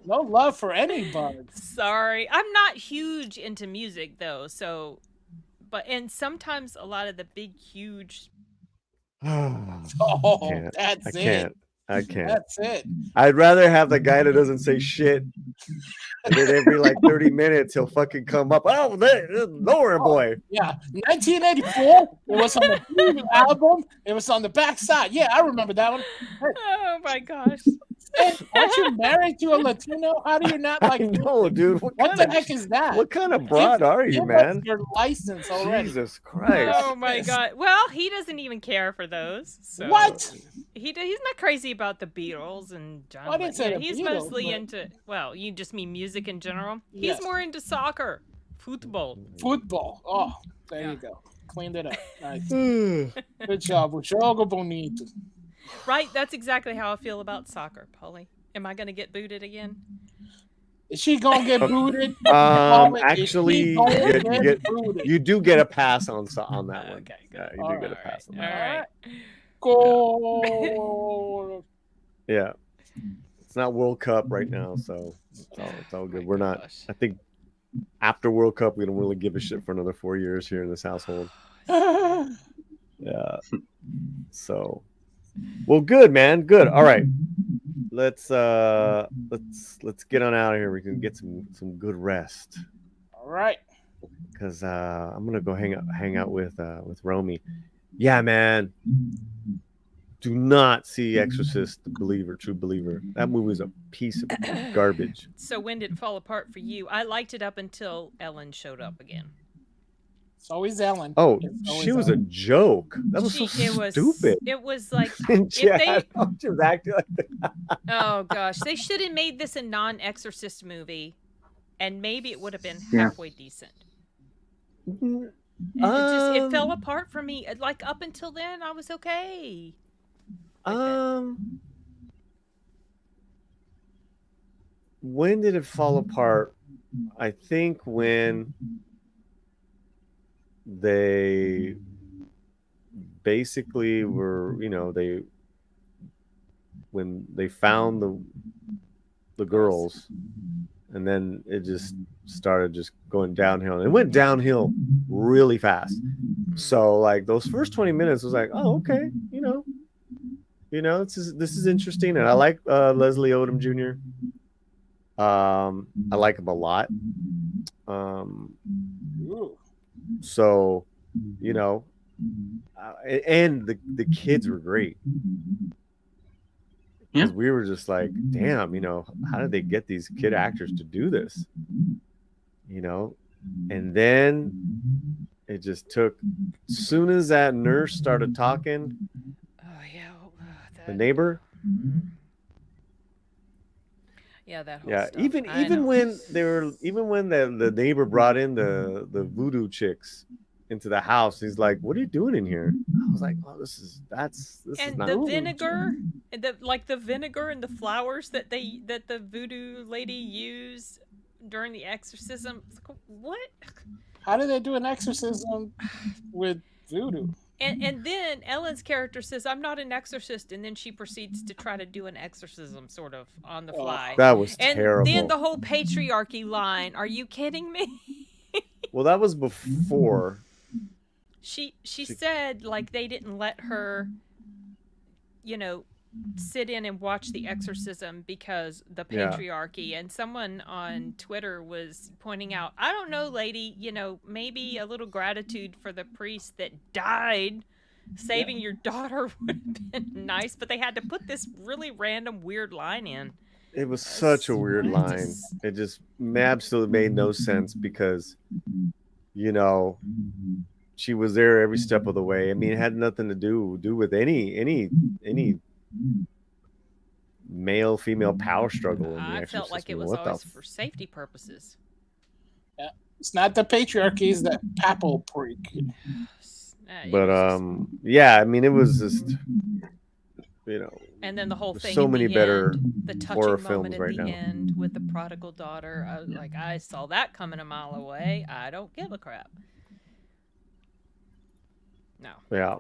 No love for anybody. Sorry. I'm not huge into music though, so and sometimes a lot of the big huge That's it. I can't. That's it. I'd rather have the guy that doesn't say shit. And then every like 30 minutes he'll fucking come up. Oh, lower boy. Yeah. 1984. It was on the Blue album. It was on the backside. Yeah, I remember that one. Oh my gosh. Hey, aren't you married to a Latino? How do you not like? No, dude. What the heck is that? What kind of broad are you, give man? us your license already. Jesus Christ. Oh my god. Well, he doesn't even care for those. So what? He's not crazy about the Beatles and John. I didn't say the he's Beatles, mostly but... into. Well, you just mean music in general. Yes. He's more into soccer, football. Football. Oh, there you go. Cleaned it up. Nice. Good job. Jogo bonito. Right. That's exactly how I feel about soccer, Polly. Am I going to get booted again? Is she gonna get booted? Actually, you do get a pass on that one. Okay, good. Yeah, you do get a pass on that. All right. Go. Yeah. It's not World Cup right now, so it's all good. We're not. I think after World Cup, we don't really give a shit for another 4 years here in this household. Yeah. So, well, good, man. Good. All right. Let's get on out of here. We can get some good rest. All right. Because I'm gonna go hang out with Romy. Yeah, man. Do not see Exorcist, the Believer, True Believer. That movie is a piece of garbage. So when did it fall apart for you? I liked it up until Ellen showed up again. It's always Ellen. Oh, she was Ellen. A joke. That was stupid. It was like she was acting like that. Oh gosh, they should have made this a non-Exorcist movie, and maybe it would have been halfway decent. It fell apart for me. Like up until then, I was okay. When did it fall apart? I think when they basically were, when they found the girls, and then it just started just going downhill. It went downhill really fast. So like those first 20 minutes was like, oh, okay, this is interesting, and I like Leslie Odom Jr. I like him a lot. So, and the kids were great. Because we were just like, damn, how did they get these kid actors to do this? And then it just took, as soon as that nurse started talking, the neighbor. Yeah, that whole stuff. Even when the neighbor brought in the voodoo chicks into the house, he's like, "What are you doing in here?" I was like, "Oh, this is not." The vinegar, the vinegar and the flowers that the voodoo lady used during the exorcism. What? How do they do an exorcism with voodoo? And then Ellen's character says, "I'm not an exorcist," and then she proceeds to try to do an exorcism sort of on the fly. That was terrible. And then the whole patriarchy line. Are you kidding me? Well, that was before. She said like they didn't let her, sit in and watch the exorcism because the patriarchy, and someone on Twitter was pointing out, I don't know, lady, maybe a little gratitude for the priest that died saving your daughter would have been nice, but they had to put this really random weird line in. It was such a weird line. It just absolutely made no sense because she was there every step of the way. I mean, it had nothing to do with any male female power struggle in the I exorcism. felt like it was always for safety purposes. Yeah, it's not the patriarchy; it's the papal freak. But yeah, I mean, it was just and then the whole thing. So many better the touching horror moment films at right the now. end with the prodigal daughter. I was like, I saw that coming a mile away. I don't give a crap. No. Yeah.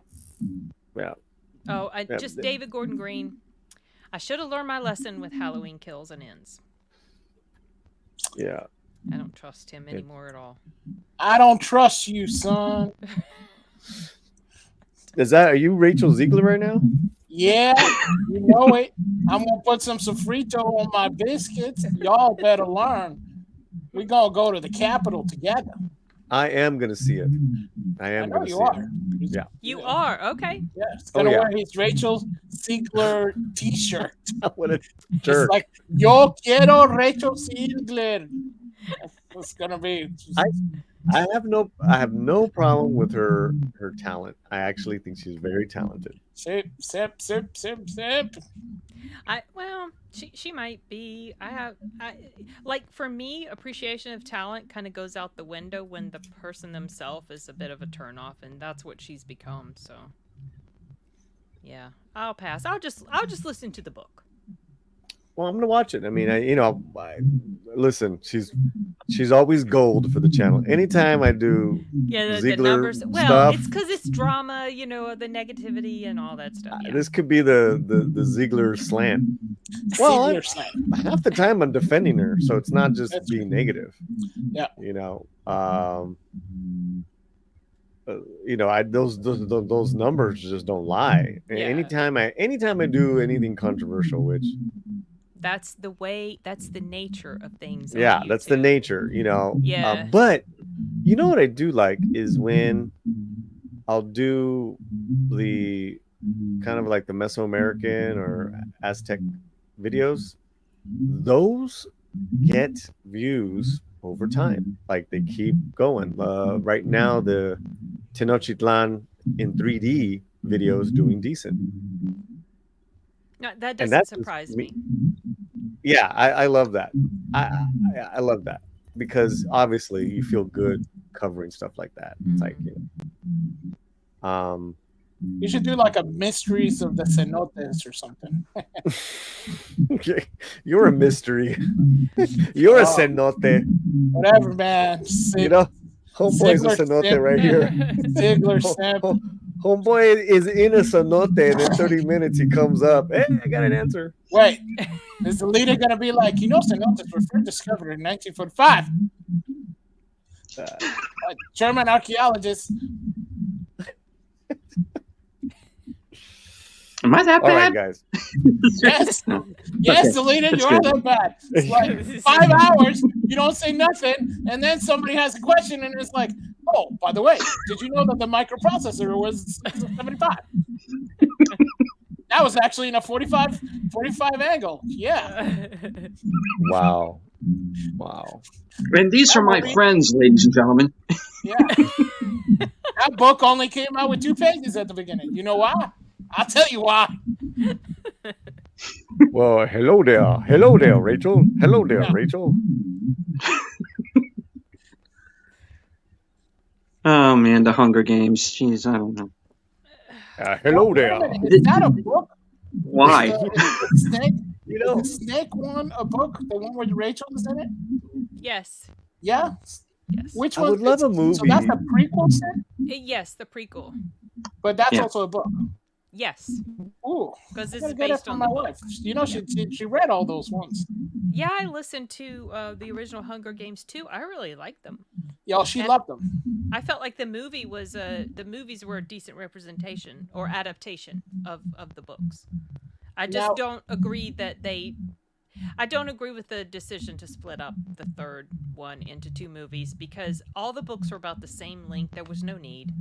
Oh, just David Gordon Green. I should have learned my lesson with Halloween Kills and Ends. Yeah. I don't trust him anymore at all. I don't trust you, son. Are you Rachel Ziegler right now? Yeah, you know it. I'm gonna put some sofrito on my biscuits. Y'all better learn. We gonna go to the Capitol together. I am gonna see it. I am gonna see it. Yeah. You are? Okay. Yeah, he's gonna wear his Rachel Ziegler t-shirt. What a jerk. It's like, yo quiero Rachel Ziegler. It's gonna be. I have no problem with her talent. I actually think she's very talented. Sip. She might be. I like, for me, appreciation of talent kind of goes out the window when the person themselves is a bit of a turnoff, and that's what she's become. So, yeah, I'll pass. I'll just listen to the book. Well, I'm gonna watch it. I mean, listen. She's always gold for the channel. Anytime I do the numbers. Well, stuff, it's because it's drama, the negativity and all that stuff. Yeah. This could be the Ziegler slant. Well, half the time I'm defending her, so it's not just being negative. Yeah. Those numbers just don't lie. Yeah. Anytime I do anything controversial, which. That's the nature of things. Yeah, that's the nature, Yeah. But you know what I do like is when I'll do the kind of like the Mesoamerican or Aztec videos. Those get views over time. Like they keep going. Right now, the Tenochtitlan in 3D videos doing decent. No, that doesn't surprise me. Yeah, I love that. I love that because obviously you feel good covering stuff like that. It's like, you should do like a mysteries of the cenotes or something. You're a mystery. You're a cenote. Whatever, man. Homeboy's a cenote right here. Ziegler simp. Homeboy is in a cenote, and in 30 minutes he comes up. Hey, I got an answer. Wait, is the leader going to be like, cenotes were first discovered in 1945? German archaeologists. Am I that bad? All right, guys. Yes, the leader, you are that bad. It's like 5 hours, you don't say nothing, and then somebody has a question, and it's like, oh, by the way, did you know that the microprocessor was 75? That was actually in a 45 angle. Yeah. Wow. And these are my friends, ladies and gentlemen. Yeah. That book only came out with 2 pages at the beginning. You know why? I'll tell you why. Well, hello there, Rachel. Hello there, Rachel. Oh man, the Hunger Games. Jeez, I don't know. Hello there. Is that a book? Why? Snake? Is Snake one a book? The one with Rachel is in it? Yes. Yeah. Yes. Which one? I would love a movie. So that's the prequel set? Yes, the prequel. But that's also a book. Yes. Ooh. Because it's based on my the wife. book. She read all those ones. Yeah, I listened to the original Hunger Games too. I really liked them. Yeah, she loved them. I felt like the movies were a decent representation or adaptation of the books. I just Now- don't agree that I don't agree with the decision to split up the third one into 2 movies because all the books are about the same length. There was no need.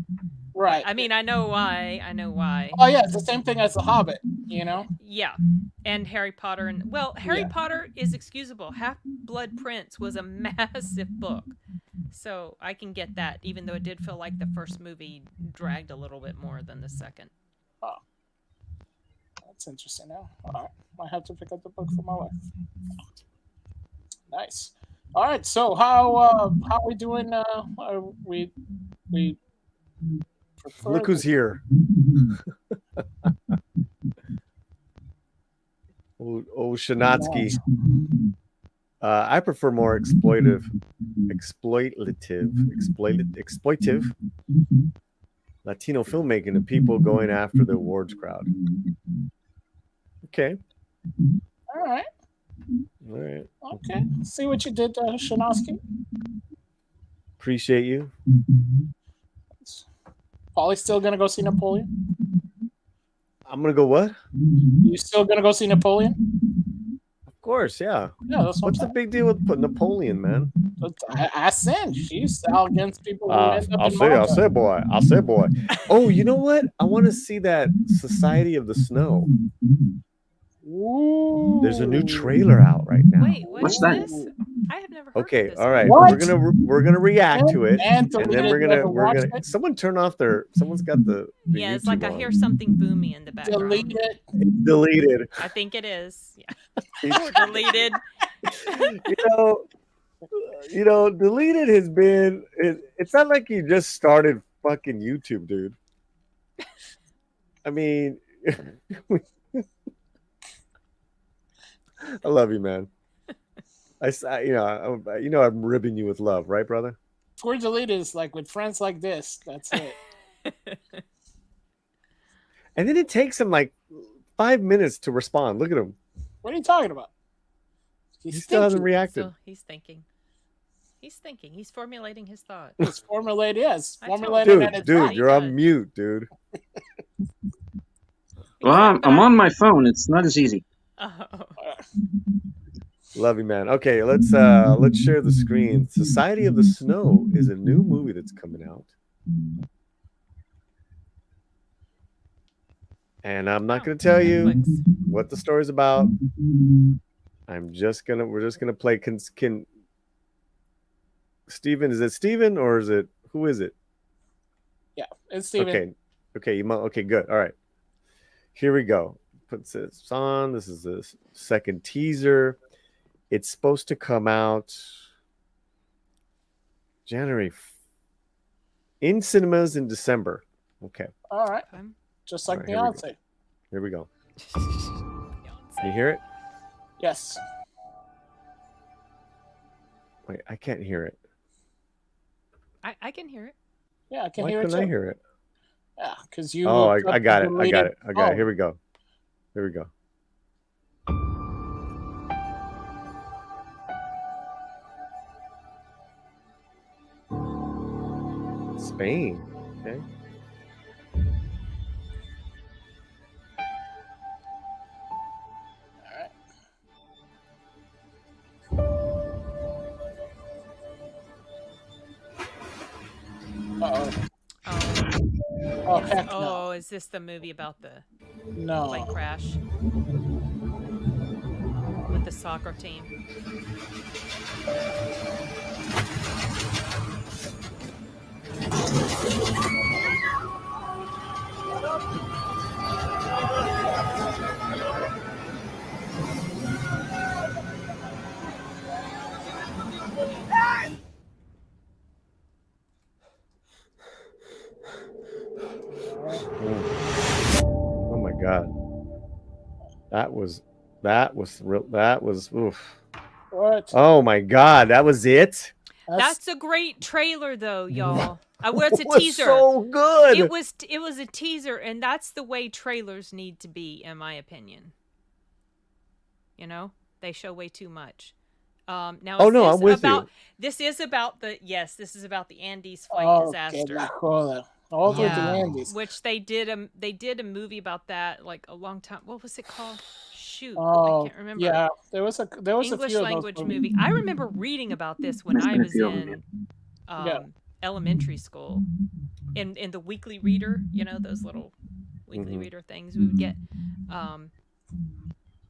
Right. I mean, I know why. Oh yeah, it's the same thing as The Hobbit. You know. Yeah. And Harry Potter Harry Potter is excusable. Half-Blood Prince was a massive book. So I can get that, even though it did feel like the first movie dragged a little bit more than the second. Oh, that's interesting. Now, all right, might have to pick up the book for my wife. Nice. All right, so how we doing? We prefer Look who's here. Shanatsky. I prefer more exploitive Latino filmmaking to people going after the awards crowd. Okay. All right. Okay. See what you did, Shanatsky. Appreciate you. Paulie's still gonna go see Napoleon. I'm gonna go what? You still gonna go see Napoleon? Of course, yeah. Yeah, that's what's the big deal with Napoleon, man? I sin. She's out against people who end up I'll say, boy. Oh, you know what? I want to see that Society of the Snow. Ooh. There's a new trailer out right now. Wait, what's that? I have never heard of this. All right. What? We're gonna react to it, and then we're gonna. Someone turn off their. Someo's got the yeah, it's YouTube like I on. hear something booming in the background. Delete it. It's deleted. I think it is. Yeah. Or deleted. You know, deleted has been. It's not like you just started fucking YouTube, dude. I mean, I love you, man. I'm ribbing you with love, right, brother? For deleted is like with friends like this. That's it. And then it takes him like 5 minutes to respond. Look at him. What are you talking about? He still hasn't reacted. So he's thinking. He's formulating his thought. It's formulated. Yes, Dude, you're on mute, dude. Well, I'm on my phone. It's not as easy. Oh. Love you, man. Okay, let's share the screen. Society of the Snow is a new movie that's coming out. And I'm not going to tell you what the story's about. We're just gonna play. Can Steven? Is it Steven or is it who is it? Yeah, it's Steven. Okay, okay, good. All right, here we go. Put this on. This is the second teaser. It's supposed to come out January in cinemas in December. Okay. All right. Just like Beyonce. Here we go. Can you hear it? Yes. Wait, I can't hear it. I can hear it. Yeah, I can Why hear it too. couldn't I hear it? Yeah, because you. Oh, I got it. I got it. Oh. Here we go. Spain. Okay. Oh, heck no. Oh, is this the movie about the plane crash with the soccer team? Oh my God. That was real. That was oof. What? Oh my God, that was it. That's a great trailer, though, y'all. It's a was teaser. So good. It was a teaser, and that's the way trailers need to be, in my opinion. You know, they show way too much. Now, I'm with you. This is about the Andes flight disaster. all the way to the Yeah, Andes. which they did a movie about that like a long time. What was it called? Shoot, I Oh, can't remember. yeah, there was a English few of those language movies. movie. I remember reading about this when There's I been a was few of them, in Yeah. elementary school. In the weekly reader, those little weekly Mhm. reader things we would get.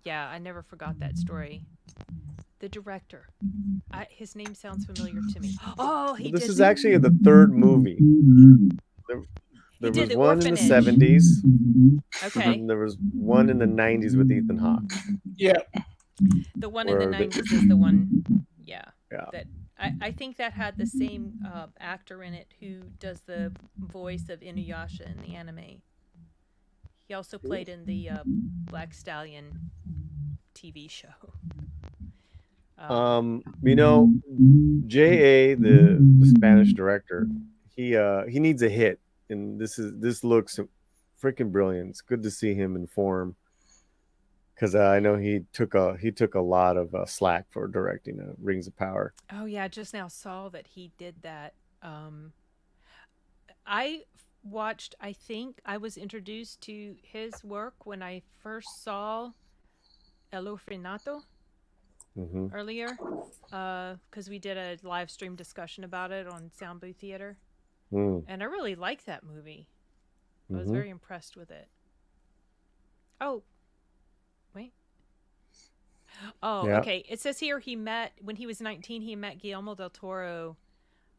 Yeah, I never forgot that story. The director, his name sounds familiar to me. Oh, he Well, this did. is actually the third movie. There did was The one in the Orphanage. 70s. Okay. And there was one in the 90s with Ethan Hawke. Yeah. The one in the Where they- 90s is the one. Yeah. Yeah. That I think that had the same actor in it who does the voice of Inuyasha in the anime. He also played in the Black Stallion TV show. J.A., the Spanish director, he needs a hit, and this looks freaking brilliant. It's good to see him in form, because I know he took a lot of slack for directing Rings of Power. Oh yeah, I just now saw that he did that. I watched. I think I was introduced to his work when I first saw El Orfanato. Mm-hmm. Earlier, because we did a live stream discussion about it on Sound Booth Theater, and I really liked that movie. I was very impressed with it. Oh, wait. Oh, Yeah. okay. It says here when he was 19. He met Guillermo del Toro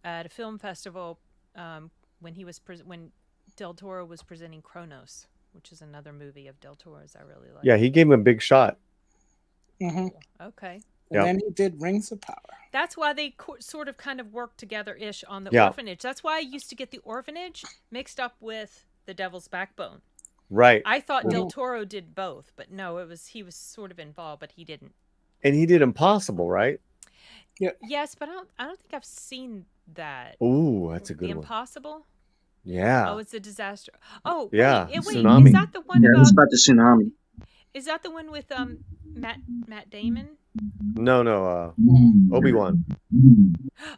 at a film festival when Del Toro was presenting Kronos, which is another movie of Del Toro's I really like. Yeah, he gave him a big shot. Mm-hmm. Okay. And then he did Rings of Power. That's why they sort of kind of worked together-ish on the Yeah. Orphanage. That's why I used to get the Orphanage mixed up with The Devil's Backbone. Right. I thought Del Toro did both, but no, he was sort of involved, but he didn't. And he did Impossible, right? Yeah. Yes, but I don't think I've seen that. Ooh, that's a good The one. Impossible? Yeah. Oh, it's a disaster. Oh, yeah. wait, Tsunami. is that the one Yeah, about? it's about the tsunami. Is that the one with Matt Damon? No, Obi-Wan.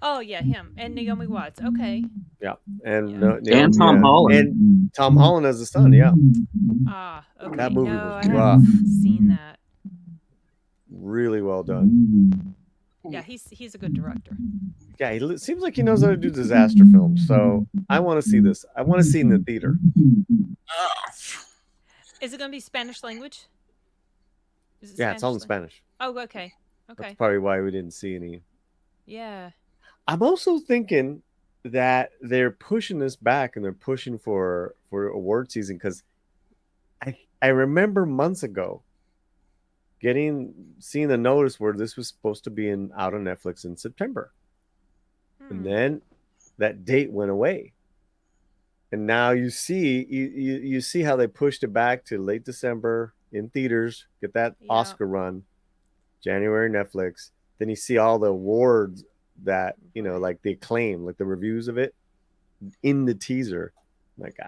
Oh yeah, him and Naomi Watts. Okay. Yeah, and And Tom Holland. and Tom Holland as the son. Yeah. Ah, okay. That movie no, was I rough. haven't seen that. Really well done. Yeah, he's a good director. Yeah, he seems like he knows how to do disaster films. So I want to see this. I want to see it in the theater. Is it going to be Spanish language? Yeah, it's all in Spanish. Oh, okay. Okay. That's probably why we didn't see any. Yeah. I'm also thinking that they're pushing this back and they're pushing for award season, because I remember months ago seeing a notice where this was supposed to be out on Netflix in September. And then that date went away. And now you see how they pushed it back to late December in theaters, get that Oscar run, January Netflix. Then you see all the awards that, like the acclaim, like the reviews of it in the teaser. Like,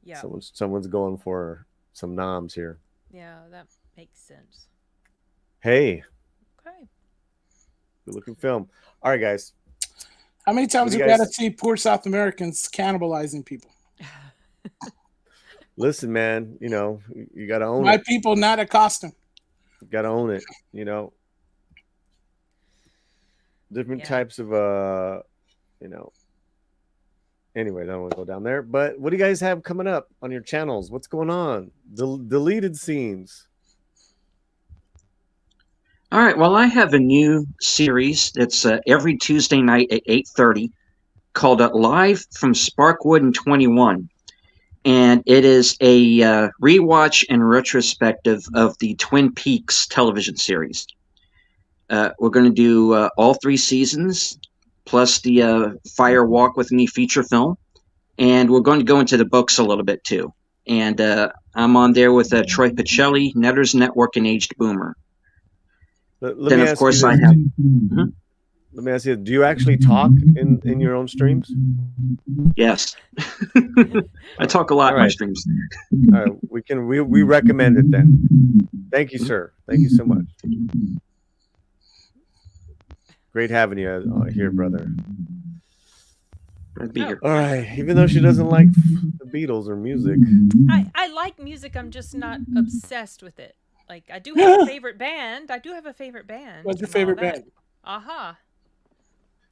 yeah, someone's going for some noms here. Yeah, that makes sense. Hey. Okay. Good looking film. All right, guys. How many times you we got to see poor South Americans cannibalizing people? Listen, man, you got to own My it. people, not a costume. You got to own it, Different types of, Anyway, I don't want to go down there. But what do you guys have coming up on your channels? What's going on? Deleted scenes. All right. Well, I have a new series that's every Tuesday night at 8:30 called Live from Sparkwood and 21. And it is a rewatch and retrospective of the Twin Peaks television series. We're going to do all 3 seasons, plus the Fire Walk With Me feature film. And we're going to go into the books a little bit, too. And I'm on there with Troy Pacelli, Netters Network, and Aged Boomer. Then, of course, I have... Let me ask you, do you actually talk in your own streams? Yes. I talk a lot in my streams. All right, we recommend it then. Thank you, sir. Thank you so much. Great having you here, brother. I'd be here. All right. Even though she doesn't like the Beatles or music. I like music. I'm just not obsessed with it. Like, I do have a favorite band. What's your and all favorite that. band? Aha.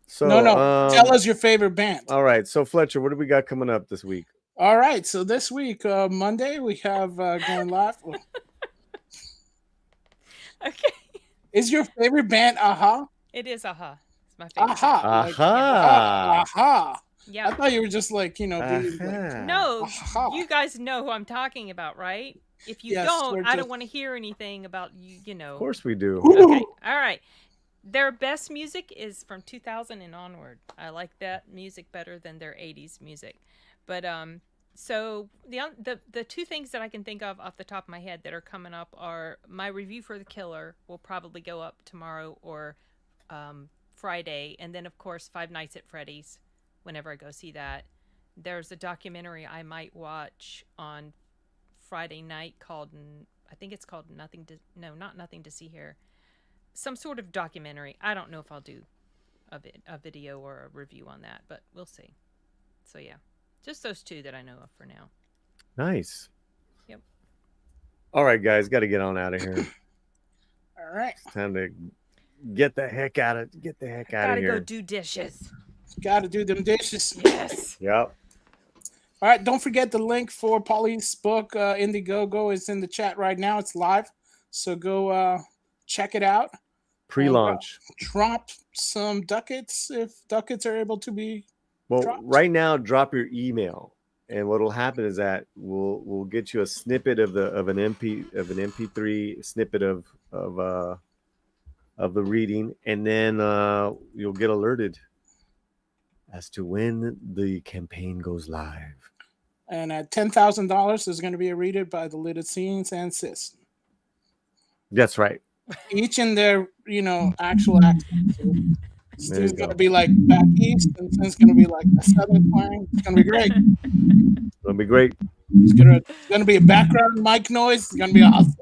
So No. Tell us your favorite band. All right. So Fletcher, what do we got coming up this week? All right. So this week, Monday, we have going live. Okay. Is your favorite band Aha? It is Aha. It's my favorite. Aha. Aha. Aha. Yeah. I thought you were just like, being like, No, aha. you guys know who I'm talking about, right? If you Yes, don't, we're I don't just- want to hear anything about you know. Of course we do. Okay. All right. Their best music is from 2000 and onward. I like that music better than their 80s music. But so the two things that I can think of off the top of my head that are coming up are my review for The Killer will probably go up tomorrow or Friday, and then of course Five Nights at Freddy's whenever I go see that. There's a documentary I might watch on Friday night called, I think it's called not Nothing to See Here. Some sort of documentary. I don't know if I'll do a video or a review on that, but we'll see. So yeah, just those two that I know of for now. Nice. Yep. All right, guys, got to get on out of here. All right. It's time to get the heck out of here. Gotta go do dishes. Got to do them dishes. Yes. Yep. All right. Don't forget the link for Polly's book, Indiegogo, is in the chat right now. It's live. So go check it out. Pre-launch. Drop some ducats if ducats are able to be dropped. Right now, drop your email, and what'll happen is that we'll get you a snippet of an MP3 snippet of the reading, and then you'll get alerted as to when the campaign goes live. And at $10,000, there's going to be a reader by the Little Scenes and Sis. That's right. Each in their, actual accent. So Stu's going to be like back east, and Sin's going to be like a southern twang. It's going to be great. It'll be great. It's going to be a background mic noise. It's going to be awesome.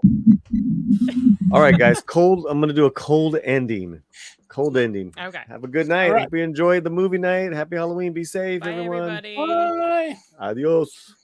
All right, guys. I'm going to do a cold ending. Okay. Have a good night. Right. Hope you enjoyed the movie night. Happy Halloween. Be safe, Bye, everyone. everybody. Bye. Adios.